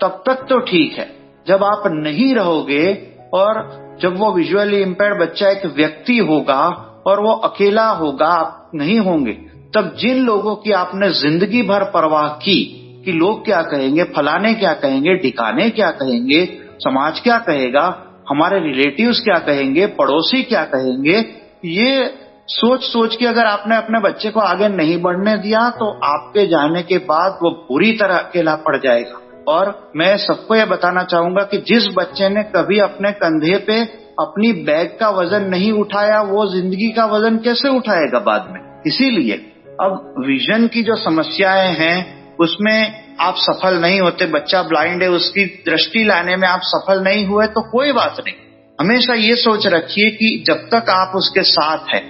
A: तब तक तो ठीक है, जब आप नहीं रहोगे और जब वो विजुअली इम्पेयर्ड बच्चा एक व्यक्ति होगा और वो अकेला होगा, आप नहीं होंगे, तब जिन लोगों की आपने जिंदगी भर परवाह की कि लोग क्या कहेंगे, फलाने क्या कहेंगे, ढिकाने क्या कहेंगे, समाज क्या कहेगा, हमारे रिलेटिव्स क्या कहेंगे, पड़ोसी क्या कहेंगे, ये सोच सोच के अगर आपने अपने बच्चे को आगे नहीं बढ़ने दिया तो आपके जाने के बाद वो पूरी तरह अकेला पड़ जाएगा। और मैं सबको ये बताना चाहूंगा कि जिस बच्चे ने कभी अपने कंधे पे अपनी बैग का वजन नहीं उठाया, वो जिंदगी का वजन कैसे उठाएगा बाद में। इसीलिए अब विजन की जो समस्याएं हैं उसमें आप सफल नहीं होते, बच्चा ब्लाइंड है, उसकी दृष्टि लाने में आप सफल नहीं हुए तो कोई बात नहीं। हमेशा ये सोच रखिए कि जब तक आप उसके साथ है,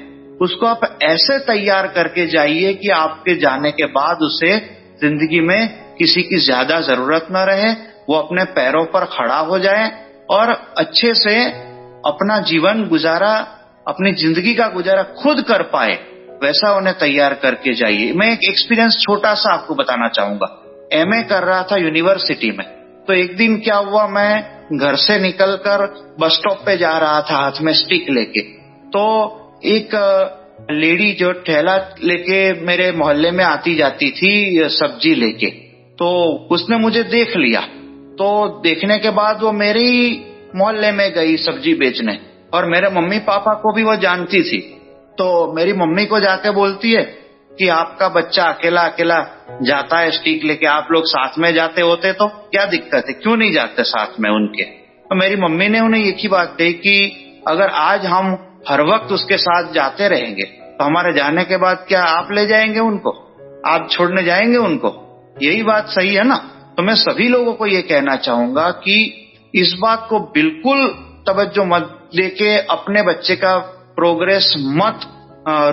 A: उसको आप ऐसे तैयार करके जाइए कि आपके जाने के बाद उसे जिंदगी में किसी की ज्यादा जरूरत न रहे, वो अपने पैरों पर खड़ा हो जाए और अच्छे से अपना जीवन गुजारा, अपनी जिंदगी का गुजारा खुद कर पाए, वैसा उन्हें तैयार करके जाइए। मैं एक एक्सपीरियंस छोटा सा आपको बताना चाहूंगा। एमए कर रहा था यूनिवर्सिटी में, तो एक दिन क्या हुआ, मैं घर से निकलकर बस स्टॉप पे जा रहा था हाथ में स्टिक लेके, तो एक लेडी जो ठेला लेके मेरे मोहल्ले में आती जाती थी सब्जी लेके, तो उसने मुझे देख लिया। तो देखने के बाद वो मेरे ही मोहल्ले में गई सब्जी बेचने, और मेरे मम्मी पापा को भी वो जानती थी। तो मेरी मम्मी को जाके बोलती है कि आपका बच्चा अकेला अकेला जाता है स्टिक लेके, आप लोग साथ में जाते होते तो क्या दिक्कत है, क्यों नहीं जाते साथ में उनके। तो मेरी मम्मी ने उन्हें एक ही बात कही कि अगर आज हम हर वक्त उसके साथ जाते रहेंगे तो हमारे जाने के बाद क्या आप ले जाएंगे उनको, आप छोड़ने जाएंगे उनको। यही बात सही है ना। तो मैं सभी लोगों को ये कहना चाहूंगा कि इस बात को बिल्कुल तवज्जो मत देके अपने बच्चे का प्रोग्रेस मत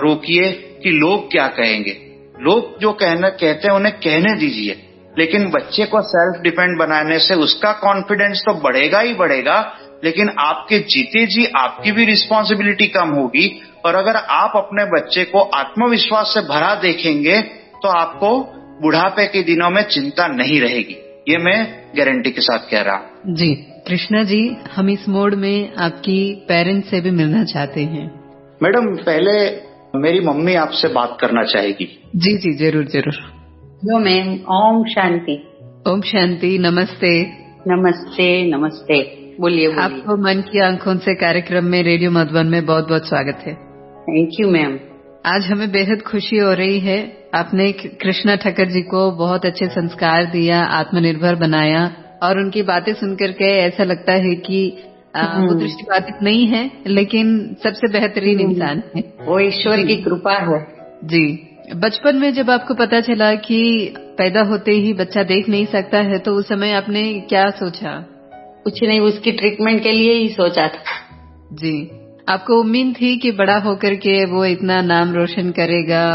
A: रोकिए कि लोग क्या कहेंगे। लोग जो कहते हैं उन्हें कहने दीजिए, लेकिन बच्चे को सेल्फ डिपेंड बनाने से उसका कॉन्फिडेंस तो बढ़ेगा ही बढ़ेगा, लेकिन आपके जीते जी आपकी भी रिस्पॉन्सिबिलिटी कम होगी। और अगर आप अपने बच्चे को आत्मविश्वास से भरा देखेंगे तो आपको बुढ़ापे के दिनों में चिंता नहीं रहेगी, ये मैं गारंटी के साथ कह रहा हूँ।
B: जी कृष्णा जी, हम इस मोड में आपकी पेरेंट्स से भी मिलना चाहते हैं।
A: मैडम, पहले मेरी मम्मी आपसे बात करना चाहेगी।
B: जी जी जरूर जरूर।
C: Hello ma'am, Om Shanti.
B: ओम शांति, नमस्ते।
C: नमस्ते नमस्ते, बोलिए बोलिए।
B: आपको मन की आंखों से कार्यक्रम में रेडियो मधुबन में बहुत बहुत स्वागत है।
C: Thank you ma'am.
B: आज हमें बेहद खुशी हो रही है, आपने कृष्णा ठक्कर जी को बहुत अच्छे संस्कार दिया, आत्मनिर्भर बनाया, और उनकी बातें सुनकर के ऐसा लगता है कि वो दृष्टिबाधित नहीं है लेकिन सबसे बेहतरीन इंसान है।
C: वो ईश्वर की कृपा है।
B: जी, बचपन में जब आपको पता चला कि पैदा होते ही बच्चा देख नहीं सकता है, तो उस समय आपने क्या सोचा?
C: कुछ नहीं, उसकी ट्रीटमेंट के लिए ही सोचा था।
B: जी, आपको उम्मीद थी कि बड़ा होकर के वो इतना नाम रोशन करेगा,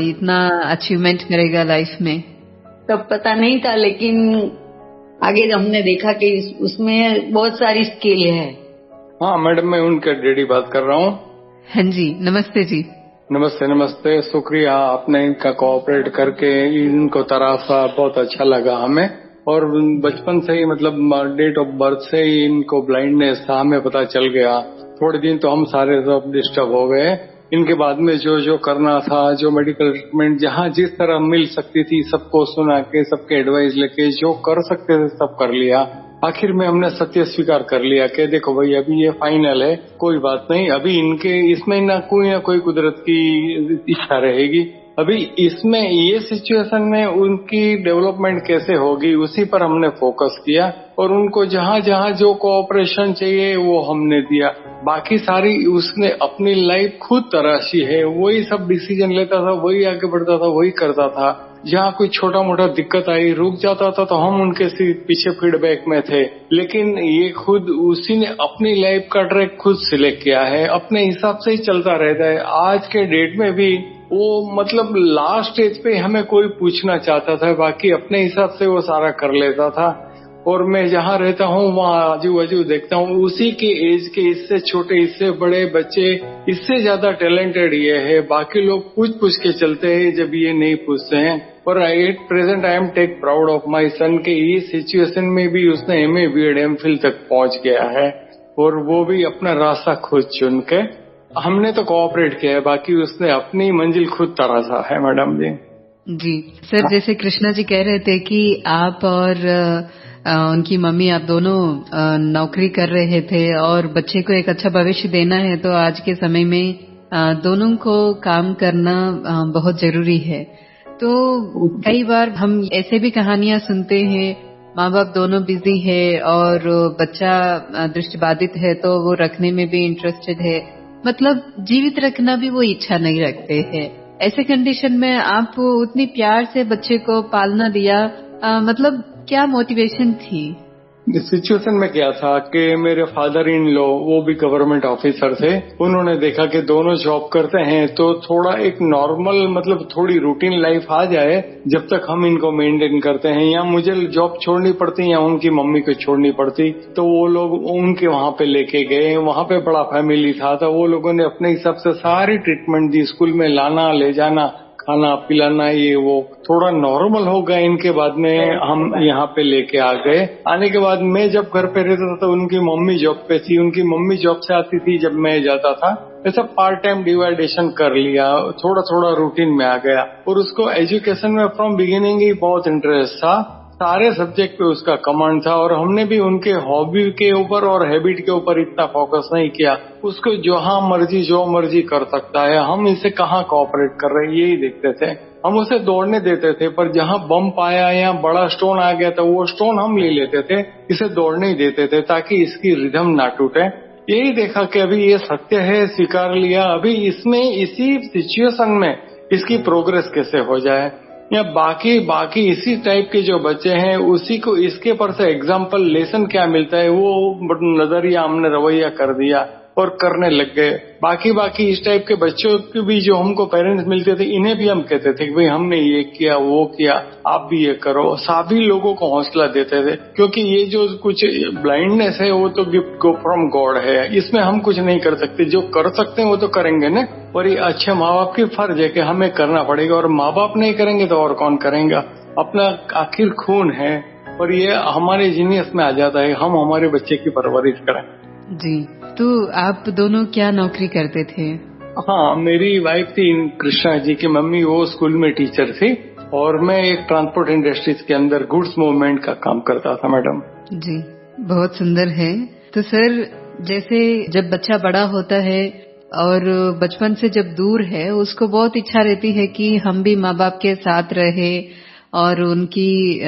B: इतना अचीवमेंट करेगा लाइफ में?
C: तब पता नहीं था, लेकिन आगे हमने देखा कि उसमें बहुत सारी स्किल है।
D: हाँ मैडम, मैं उनके डैडी बात कर रहा हूँ।
B: हाँ जी, नमस्ते जी।
D: नमस्ते नमस्ते, शुक्रिया, आपने इनका कोऑपरेट करके इनको तराशा, बहुत अच्छा लगा हमें। और बचपन से ही मतलब डेट ऑफ बर्थ से ही इनको ब्लाइंडनेस था, हमें पता चल गया। थोड़े दिन तो हम सारे सब डिस्टर्ब हो गए। इनके बाद में जो करना था, जो मेडिकल ट्रीटमेंट जहाँ जिस तरह मिल सकती थी, सबको सुना के, सबके एडवाइस लेके जो कर सकते थे सब कर लिया। आखिर में हमने सत्य स्वीकार कर लिया कि देखो भाई, अभी ये फाइनल है, कोई बात नहीं, अभी इनके इसमें ना कोई कुदरत की इच्छा रहेगी। अभी इसमें ये सिचुएशन में उनकी डेवलपमेंट कैसे होगी उसी पर हमने फोकस किया और उनको जहां जहां जो कोऑपरेशन चाहिए वो हमने दिया। बाकी सारी उसने अपनी लाइफ खुद तराशी है, वही सब डिसीजन लेता था, वही आगे बढ़ता था, वही करता था। जहाँ कोई छोटा मोटा दिक्कत आई रुक जाता था तो हम उनके पीछे फीडबैक में थे, लेकिन ये खुद उसी ने अपनी लाइफ का ट्रैक खुद सिलेक्ट किया है, अपने हिसाब से ही चलता रहता है। आज के डेट में भी वो मतलब लास्ट स्टेज पे हमें कोई पूछना चाहता था, बाकी अपने हिसाब से वो सारा कर लेता था। और मैं जहाँ रहता हूँ वहाँ आजू बाजू देखता हूँ उसी के एज के इससे छोटे इससे बड़े बच्चे इससे ज्यादा टैलेंटेड ये है, बाकी लोग पूछ के चलते हैं जब ये नहीं पूछते हैं। और at present I am take proud of my son के ये सिचुएशन में भी उसने MA BEd MPhil तक पहुँच गया है और वो भी अपना रास्ता खुद चुन के। हमने तो कोऑपरेट किया है, बाकी उसने अपनी मंजिल खुद तराशा है। मैडम जी
B: जी सर, जैसे कृष्णा जी कह रहे थे कि आप और उनकी मम्मी आप दोनों नौकरी कर रहे थे और बच्चे को एक अच्छा भविष्य देना है तो आज के समय में दोनों को काम करना बहुत जरूरी है। तो कई बार हम ऐसे भी कहानियां सुनते हैं, माँ बाप दोनों बिजी है और बच्चा दृष्टिबाधित है तो वो रखने में भी इंटरेस्टेड है, मतलब जीवित रखना भी वो इच्छा नहीं रखते हैं। ऐसे कंडीशन में आप उतनी प्यार से बच्चे को पालना दिया, मतलब क्या मोटिवेशन थी?
D: सिचुएशन में क्या था कि मेरे फादर इन लॉ वो भी गवर्नमेंट ऑफिसर थे, उन्होंने देखा कि दोनों जॉब करते हैं तो थोड़ा एक नॉर्मल मतलब थोड़ी रूटीन लाइफ आ जाए जब तक हम इनको मेंटेन करते हैं, या मुझे जॉब छोड़नी पड़ती या उनकी मम्मी को छोड़नी पड़ती, तो वो लोग उनके वहां पे लेके गए। वहां पे बड़ा फैमिली था तो वो लोगों ने अपने हिसाब से सारी ट्रीटमेंट दी, स्कूल में लाना ले जाना खाना पिलाना, ये वो थोड़ा नॉर्मल हो गया। इनके बाद में हम यहाँ पे लेके आ गए। आने के बाद मैं जब घर पे रहता था तो उनकी मम्मी जॉब पे थी, उनकी मम्मी जॉब से आती थी जब मैं जाता था, ऐसा पार्ट टाइम डिवाइडेशन कर लिया, थोड़ा थोड़ा रूटीन में आ गया। और उसको एजुकेशन में फ्रॉम बिगिनिंग ही बहुत इंटरेस्ट था, सारे सब्जेक्ट पे उसका कमांड था और हमने भी उनके हॉबी के ऊपर और हैबिट के ऊपर इतना फोकस नहीं किया। उसको जहां मर्जी जो मर्जी कर सकता है, हम इसे कहाँ कोऑपरेट कर रहे हैं यही देखते थे। हम उसे दौड़ने देते थे पर जहां बम्प आया या बड़ा स्टोन आ गया तो वो स्टोन हम ले लेते थे, इसे दौड़ने ही देते थे ताकि इसकी रिदम ना टूटे। यही देखा कि अभी ये सत्य है, स्वीकार लिया, अभी इसमें इसी सिचुएशन में इसकी प्रोग्रेस कैसे हो जाए। या बाकी इसी टाइप के जो बच्चे हैं उसी को इसके पर से एग्जाम्पल लेसन क्या मिलता है वो नजरिया हमने रवैया कर दिया और करने लग गए। बाकी इस टाइप के बच्चों के भी जो हमको पेरेंट्स मिलते थे इन्हें भी हम कहते थे कि भाई हमने ये किया वो किया, आप भी ये करो। सभी लोगों को हौसला देते थे क्योंकि ये जो कुछ ब्लाइंडनेस है वो तो गिफ्ट गो फ्रॉम गॉड है, इसमें हम कुछ नहीं कर सकते। जो कर सकते हैं वो तो करेंगे ना, और ये अच्छे माँ बाप की फर्ज है कि हमें करना पड़ेगा, और माँ बाप नहीं करेंगे तो और कौन करेगा। अपना आखिर खून है और ये हमारे जीनियस में आ जाता है, हम हमारे बच्चे की परवरिश करें।
B: जी, तो आप दोनों क्या नौकरी करते थे?
D: हाँ, मेरी वाइफ थी कृष्णा जी की मम्मी, वो स्कूल में टीचर थी और मैं एक ट्रांसपोर्ट इंडस्ट्रीज के अंदर गुड्स मूवमेंट का काम करता था। मैडम
B: जी, बहुत सुंदर है। तो सर, जैसे जब बच्चा बड़ा होता है और बचपन से जब दूर है, उसको बहुत इच्छा रहती है कि हम भी माँ बाप के साथ रहे और उनकी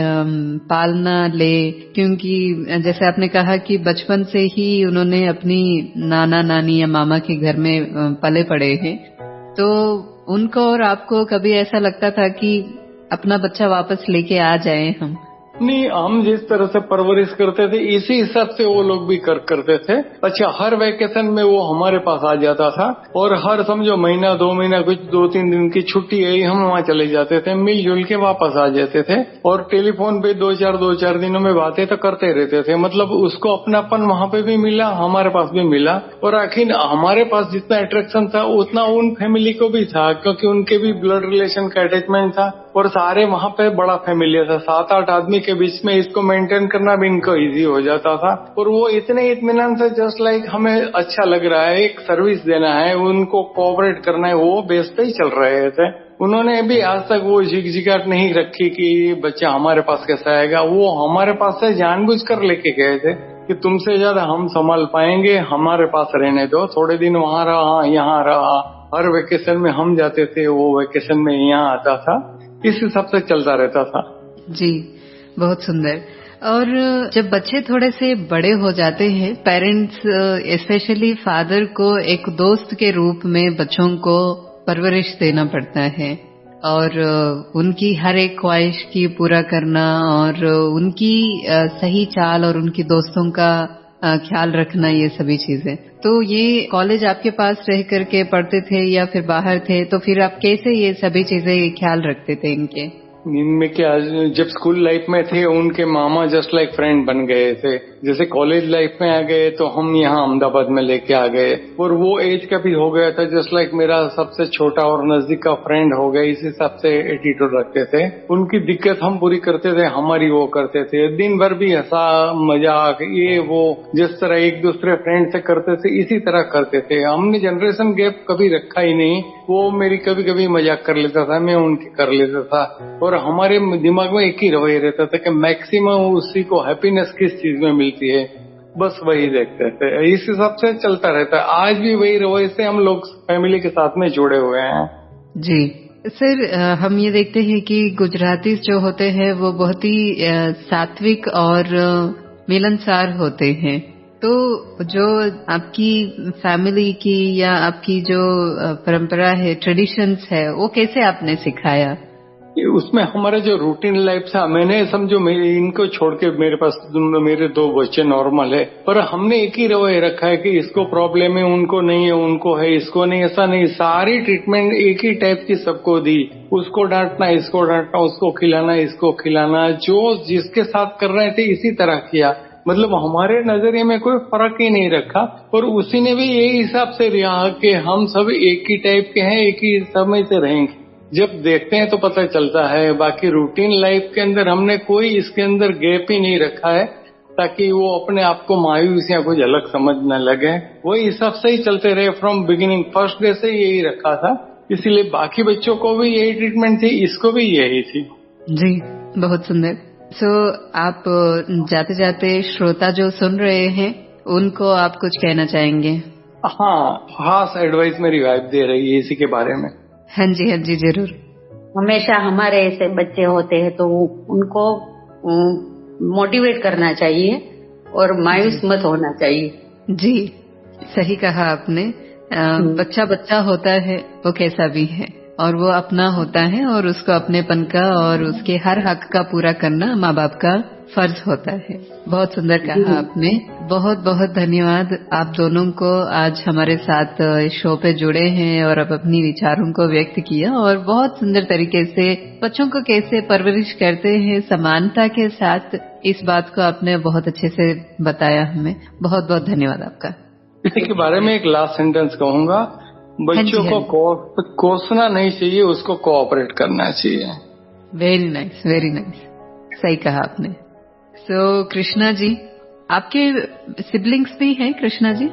B: पालना ले, क्योंकि जैसे आपने कहा कि बचपन से ही उन्होंने अपनी नाना नानी या मामा के घर में पले पड़े हैं, तो उनको और आपको कभी ऐसा लगता था कि अपना बच्चा वापस लेके आ जाए हम?
D: नहीं, हम जिस तरह से परवरिश करते थे इसी हिसाब से वो लोग भी करते थे। अच्छा, हर वेकेशन में वो हमारे पास आ जाता था और हर समझो महीना 2 महीना कुछ 2-3 दिन की छुट्टी है, हम वहाँ चले जाते थे, मिलजुल के वापस आ जाते थे और टेलीफोन पे 2-4 दिनों में बातें तो करते रहते थे। मतलब उसको अपनापन वहाँ पे भी मिला, हमारे पास भी मिला, और आखिर हमारे पास जितना अट्रैक्शन था उतना उन फैमिली को भी था क्योंकि उनके भी ब्लड रिलेशन का अटैचमेंट था और सारे वहाँ पे बड़ा फैमिली था, 7-8 आदमी के बीच में इसको मेंटेन करना भी इनको इजी हो जाता था। और वो इतने इत्मीनान से जस्ट लाइक हमें अच्छा लग रहा है, एक सर्विस देना है, उनको कोऑपरेट करना है, वो बेस पे ही चल रहे थे। उन्होंने भी आज तक वो झिकझिकाहट नहीं रखी कि बच्चा हमारे पास कैसा आएगा। वो हमारे पास से जानबूझकर लेके गए थे कि तुमसे ज्यादा हम संभाल पाएंगे, हमारे पास रहने दो, थोड़े दिन वहाँ रहा यहाँ रहा, हर वेकेशन में हम जाते थे, वो वेकेशन में यहाँ आता था, इस हिसाब से चलता रहता था।
B: जी, बहुत सुंदर। और जब बच्चे थोड़े से बड़े हो जाते हैं, पेरेंट्स स्पेशली फादर को एक दोस्त के रूप में बच्चों को परवरिश देना पड़ता है और उनकी हर एक ख्वाहिश की पूरा करना और उनकी सही चाल और उनकी दोस्तों का ख्याल रखना, ये सभी चीजें। तो ये कॉलेज आपके पास रह करके पढ़ते थे या फिर बाहर थे, तो फिर आप कैसे ये सभी चीजें ख्याल रखते थे इनके?
D: इनमें क्या, जब स्कूल लाइफ में थे उनके मामा जस्ट लाइक फ्रेंड बन गए थे। जैसे कॉलेज लाइफ में आ गए तो हम यहाँ अहमदाबाद में लेके आ गए, और वो एज का भी हो गया था, जस्ट लाइक मेरा सबसे छोटा और नजदीक का फ्रेंड हो गया। इस हिसाब से एटीट्यूड रखते थे। उनकी दिक्कत हम पूरी करते थे, हमारी वो करते थे। दिन भर भी हंसा मजाक ये वो जिस तरह एक दूसरे फ्रेंड से करते थे, इसी तरह करते थे। हमने जनरेशन गैप कभी रखा ही नहीं। वो मेरी कभी कभी मजाक कर लेता था, मैं उनकी कर लेता था, और हमारे दिमाग में एक ही रवैया रहता था कि मैक्सिमम उसी को हैप्पीनेस किस चीज में मिलती है, बस वही देखते थे। इस हिसाब से चलता रहता है। आज भी वही रवैये से हम लोग फैमिली के साथ में जुड़े हुए हैं।
B: जी सर, हम ये देखते हैं कि गुजराती जो होते हैं वो बहुत ही सात्विक और मिलनसार होते हैं। तो जो आपकी फैमिली की या आपकी जो परंपरा है, ट्रेडिशंस है, वो कैसे आपने सिखाया?
D: उसमें हमारा जो रूटीन लाइफ था, मैंने समझो इनको छोड़ के मेरे पास मेरे 2 बच्चे नॉर्मल है, पर हमने एक ही रवैया रखा है कि इसको प्रॉब्लम है, उनको नहीं है, उनको है, इसको नहीं। ऐसा नहीं, सारी ट्रीटमेंट एक ही टाइप की सबको दी। उसको डांटना, इसको डांटना, उसको खिलाना, इसको खिलाना, जो जिसके साथ कर रहे थे इसी तरह किया। मतलब हमारे नजरिए में कोई फर्क ही नहीं रखा, और उसी ने भी यही हिसाब से रहा कि हम सब एक ही टाइप के हैं, एक ही समय से रहेंगे। जब देखते हैं तो पता चलता है। बाकी रूटीन लाइफ के अंदर हमने कोई इसके अंदर गैप ही नहीं रखा है, ताकि वो अपने आप को मायूस या कुछ अलग समझने लगे। वही हिसाब से ही चलते रहे फ्रॉम बिगिनिंग, फर्स्ट डे से यही रखा था। इसीलिए बाकी बच्चों को भी यही ट्रीटमेंट थी, इसको भी यही थी।
B: जी, बहुत सुंदर। आप जाते जाते श्रोता जो सुन रहे हैं उनको आप कुछ कहना चाहेंगे?
D: हाँ, खास एडवाइस मेरी वाइफ दे रही है इसी के बारे में।
B: हाँ जी, हाँ जी, जरूर।
C: हमेशा हमारे ऐसे बच्चे होते हैं तो उनको मोटिवेट करना चाहिए और मायूस मत होना चाहिए।
B: जी, सही कहा आपने। बच्चा बच्चा होता है, वो कैसा भी है, और वो अपना होता है, और उसको अपनेपन का और उसके हर हक का पूरा करना माँ बाप का फर्ज होता है। बहुत सुंदर कहा आपने। बहुत बहुत धन्यवाद आप दोनों को, आज हमारे साथ इस शो पे जुड़े हैं और अब अपनी विचारों को व्यक्त किया, और बहुत सुंदर तरीके से बच्चों को कैसे परवरिश करते हैं समानता के साथ, इस बात को आपने बहुत अच्छे से बताया हमें। बहुत बहुत धन्यवाद आपका।
D: इसी के बारे में एक लास्ट सेंटेंस कहूंगा, बच्चों को कोसना नहीं चाहिए, उसको कोऑपरेट करना चाहिए।
B: वेरी नाइस, वेरी नाइस, सही कहा आपने। कृष्णा जी, आपके सिबलिंग्स भी हैं कृष्णा जी?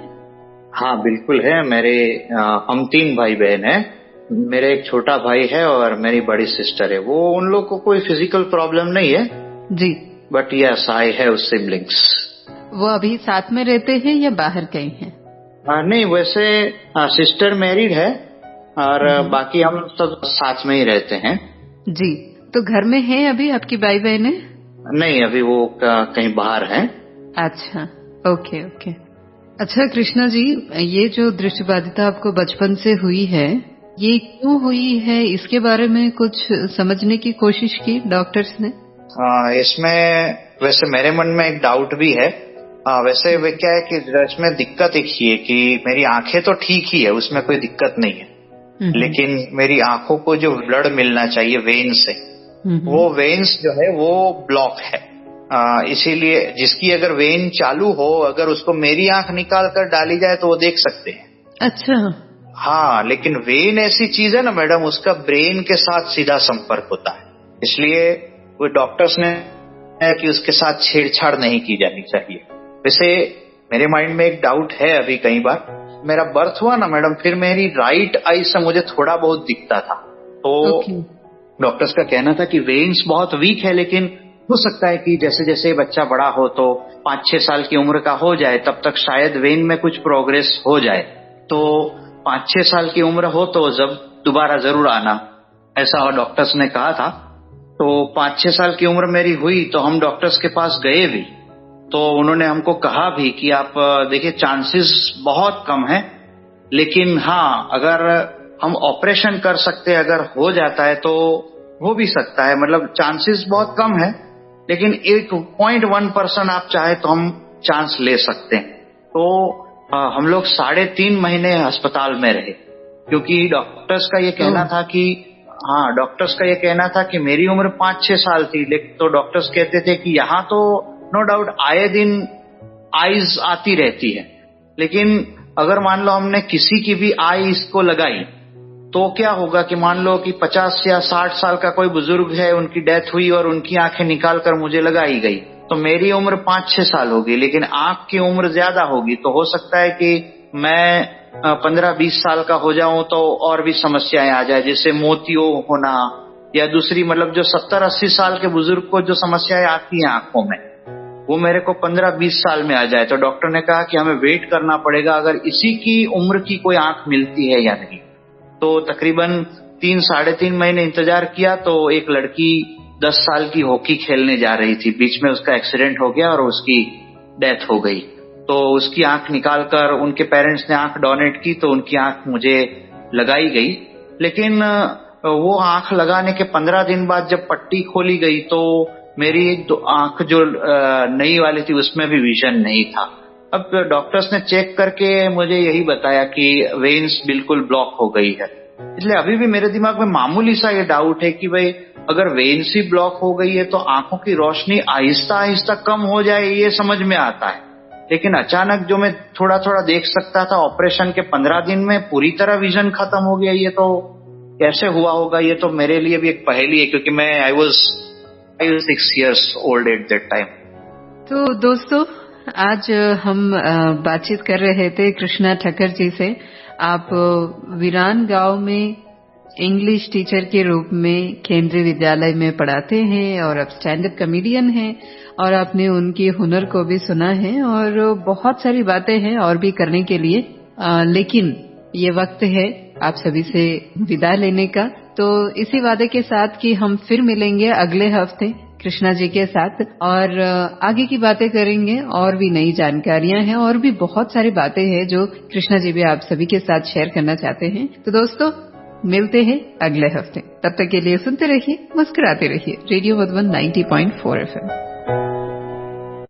A: हाँ बिल्कुल है। हम 3 भाई बहन हैं। मेरे एक छोटा भाई है और मेरी बड़ी सिस्टर है। वो उन लोग को कोई फिजिकल प्रॉब्लम नहीं है
B: जी,
A: but yes I have siblings.
B: वो अभी साथ में रहते हैं या बाहर कहीं हैं?
A: नहीं, वैसे सिस्टर मैरिड है और बाकी हम सब साथ में ही रहते हैं। जी,
B: तो घर में है अभी आपकी भाई बहने?
A: नहीं, अभी वो कहीं बाहर हैं।
B: अच्छा, ओके ओके। अच्छा कृष्णा जी, ये जो दृष्टिबाधिता आपको बचपन से हुई है, ये क्यों हुई है, इसके बारे में कुछ समझने की कोशिश की डॉक्टर्स ने?
A: इसमें वैसे मेरे मन में एक डाउट भी है। वैसे वे क्या है कि इसमें दिक्कत एक ही है कि मेरी आंखें तो ठीक ही है, उसमें कोई दिक्कत नहीं है, लेकिन मेरी आंखों को जो ब्लड मिलना चाहिए वेन से, वो वेन्स जो है वो ब्लॉक है। इसीलिए जिसकी अगर वेन चालू हो, अगर उसको मेरी आंख निकाल कर डाली जाए तो वो देख सकते हैं।
B: अच्छा।
A: हाँ, लेकिन वेन ऐसी चीज है ना मैडम, उसका ब्रेन के साथ सीधा संपर्क होता है, इसलिए वो डॉक्टर्स ने कि उसके साथ छेड़छाड़ नहीं की जानी चाहिए। वैसे मेरे माइंड में एक डाउट है अभी, कई बार मेरा बर्थ हुआ ना मैडम, फिर मेरी राइट आई से मुझे थोड़ा बहुत दिखता था, तो डॉक्टर्स का कहना था कि वेन्स बहुत वीक है, लेकिन हो सकता है कि जैसे जैसे बच्चा बड़ा हो तो 5-6 साल की उम्र का हो जाए, तब तक शायद वेन में कुछ प्रोग्रेस हो जाए। तो 5-6 साल की उम्र हो तो जब दोबारा जरूर आना, ऐसा डॉक्टर्स ने कहा था। तो 5-6 साल की उम्र मेरी हुई तो हम डॉक्टर्स के पास गए भी, तो उन्होंने हमको कहा भी कि आप देखिए चांसेस बहुत कम है, लेकिन हाँ अगर हम ऑपरेशन कर सकते हैं, अगर हो जाता है तो हो भी सकता है, मतलब चांसेस बहुत कम है, लेकिन 1.1% आप चाहे तो हम चांस ले सकते हैं। तो हम लोग 3.5 महीने अस्पताल में रहे, क्योंकि डॉक्टर्स का ये कहना था कि डॉक्टर्स का ये कहना था कि मेरी उम्र 5-6 साल थी, लेकिन तो डॉक्टर्स कहते थे कि यहाँ तो नो डाउट आए दिन आईज आती रहती है, लेकिन अगर मान लो हमने किसी की भी आई इसको लगाई तो क्या होगा कि मान लो कि 50 या 60 साल का कोई बुजुर्ग है, उनकी डेथ हुई और उनकी आंखें निकाल कर मुझे लगाई गई, तो मेरी उम्र 5-6 साल होगी, लेकिन आंख की उम्र ज्यादा होगी, तो हो सकता है कि मैं 15-20 साल का हो जाऊं तो और भी समस्याएं आ जाए, जैसे मोतियों होना या दूसरी, मतलब जो 70-80 साल के बुजुर्ग को जो समस्याएं आती हैं आंखों में, वो मेरे को 15-20 साल में आ जाए। तो डॉक्टर ने कहा कि हमें वेट करना पड़ेगा अगर इसी की उम्र की कोई आंख मिलती है या नहीं। तो तकरीबन 3-3.5 महीने इंतजार किया, तो एक लड़की 10 साल की हॉकी खेलने जा रही थी, बीच में उसका एक्सीडेंट हो गया और उसकी डेथ हो गई। तो उसकी आंख निकाल कर उनके पेरेंट्स ने आंख डोनेट की, तो उनकी आंख मुझे लगाई गई, लेकिन वो आंख लगाने के 15 दिन बाद जब पट्टी खोली गई तो मेरी आंख जो नई वाली थी उसमें भी विजन नहीं था। अब डॉक्टर्स ने चेक करके मुझे यही बताया कि वेन्स बिल्कुल ब्लॉक हो गई है। इसलिए अभी भी मेरे दिमाग में मामूली सा ये डाउट है कि भाई अगर वेन्स ही ब्लॉक हो गई है तो आंखों की रोशनी आहिस्ता आहिस्ता कम हो जाए, ये समझ में आता है, लेकिन अचानक जो मैं थोड़ा थोड़ा देख सकता था, ऑपरेशन के 15 दिन में पूरी तरह विजन खत्म हो गया, ये तो कैसे हुआ होगा? ये तो मेरे लिए भी एक पहेली है, क्योंकि मैं I was 5-6 years old at that time।
B: तो दोस्तों आज हम बातचीत कर रहे थे कृष्णा ठक्कर जी से। आप वीरान गांव में इंग्लिश टीचर के रूप में केंद्रीय विद्यालय में पढ़ाते हैं और अब स्टैंड अप कॉमेडियन हैं, और आपने उनकी हुनर को भी सुना है और बहुत सारी बातें हैं और भी करने के लिए, लेकिन ये वक्त है आप सभी से विदा लेने का। तो इसी वादे के साथ कि हम फिर मिलेंगे अगले हफ्ते कृष्णा जी के साथ और आगे की बातें करेंगे, और भी नई जानकारियां हैं और भी बहुत सारी बातें हैं जो कृष्णा जी भी आप सभी के साथ शेयर करना चाहते हैं। तो दोस्तों मिलते हैं अगले हफ्ते, तब तक के लिए सुनते रहिए, मुस्कुराते रहिए। Radio Madhuban 90.4 FM।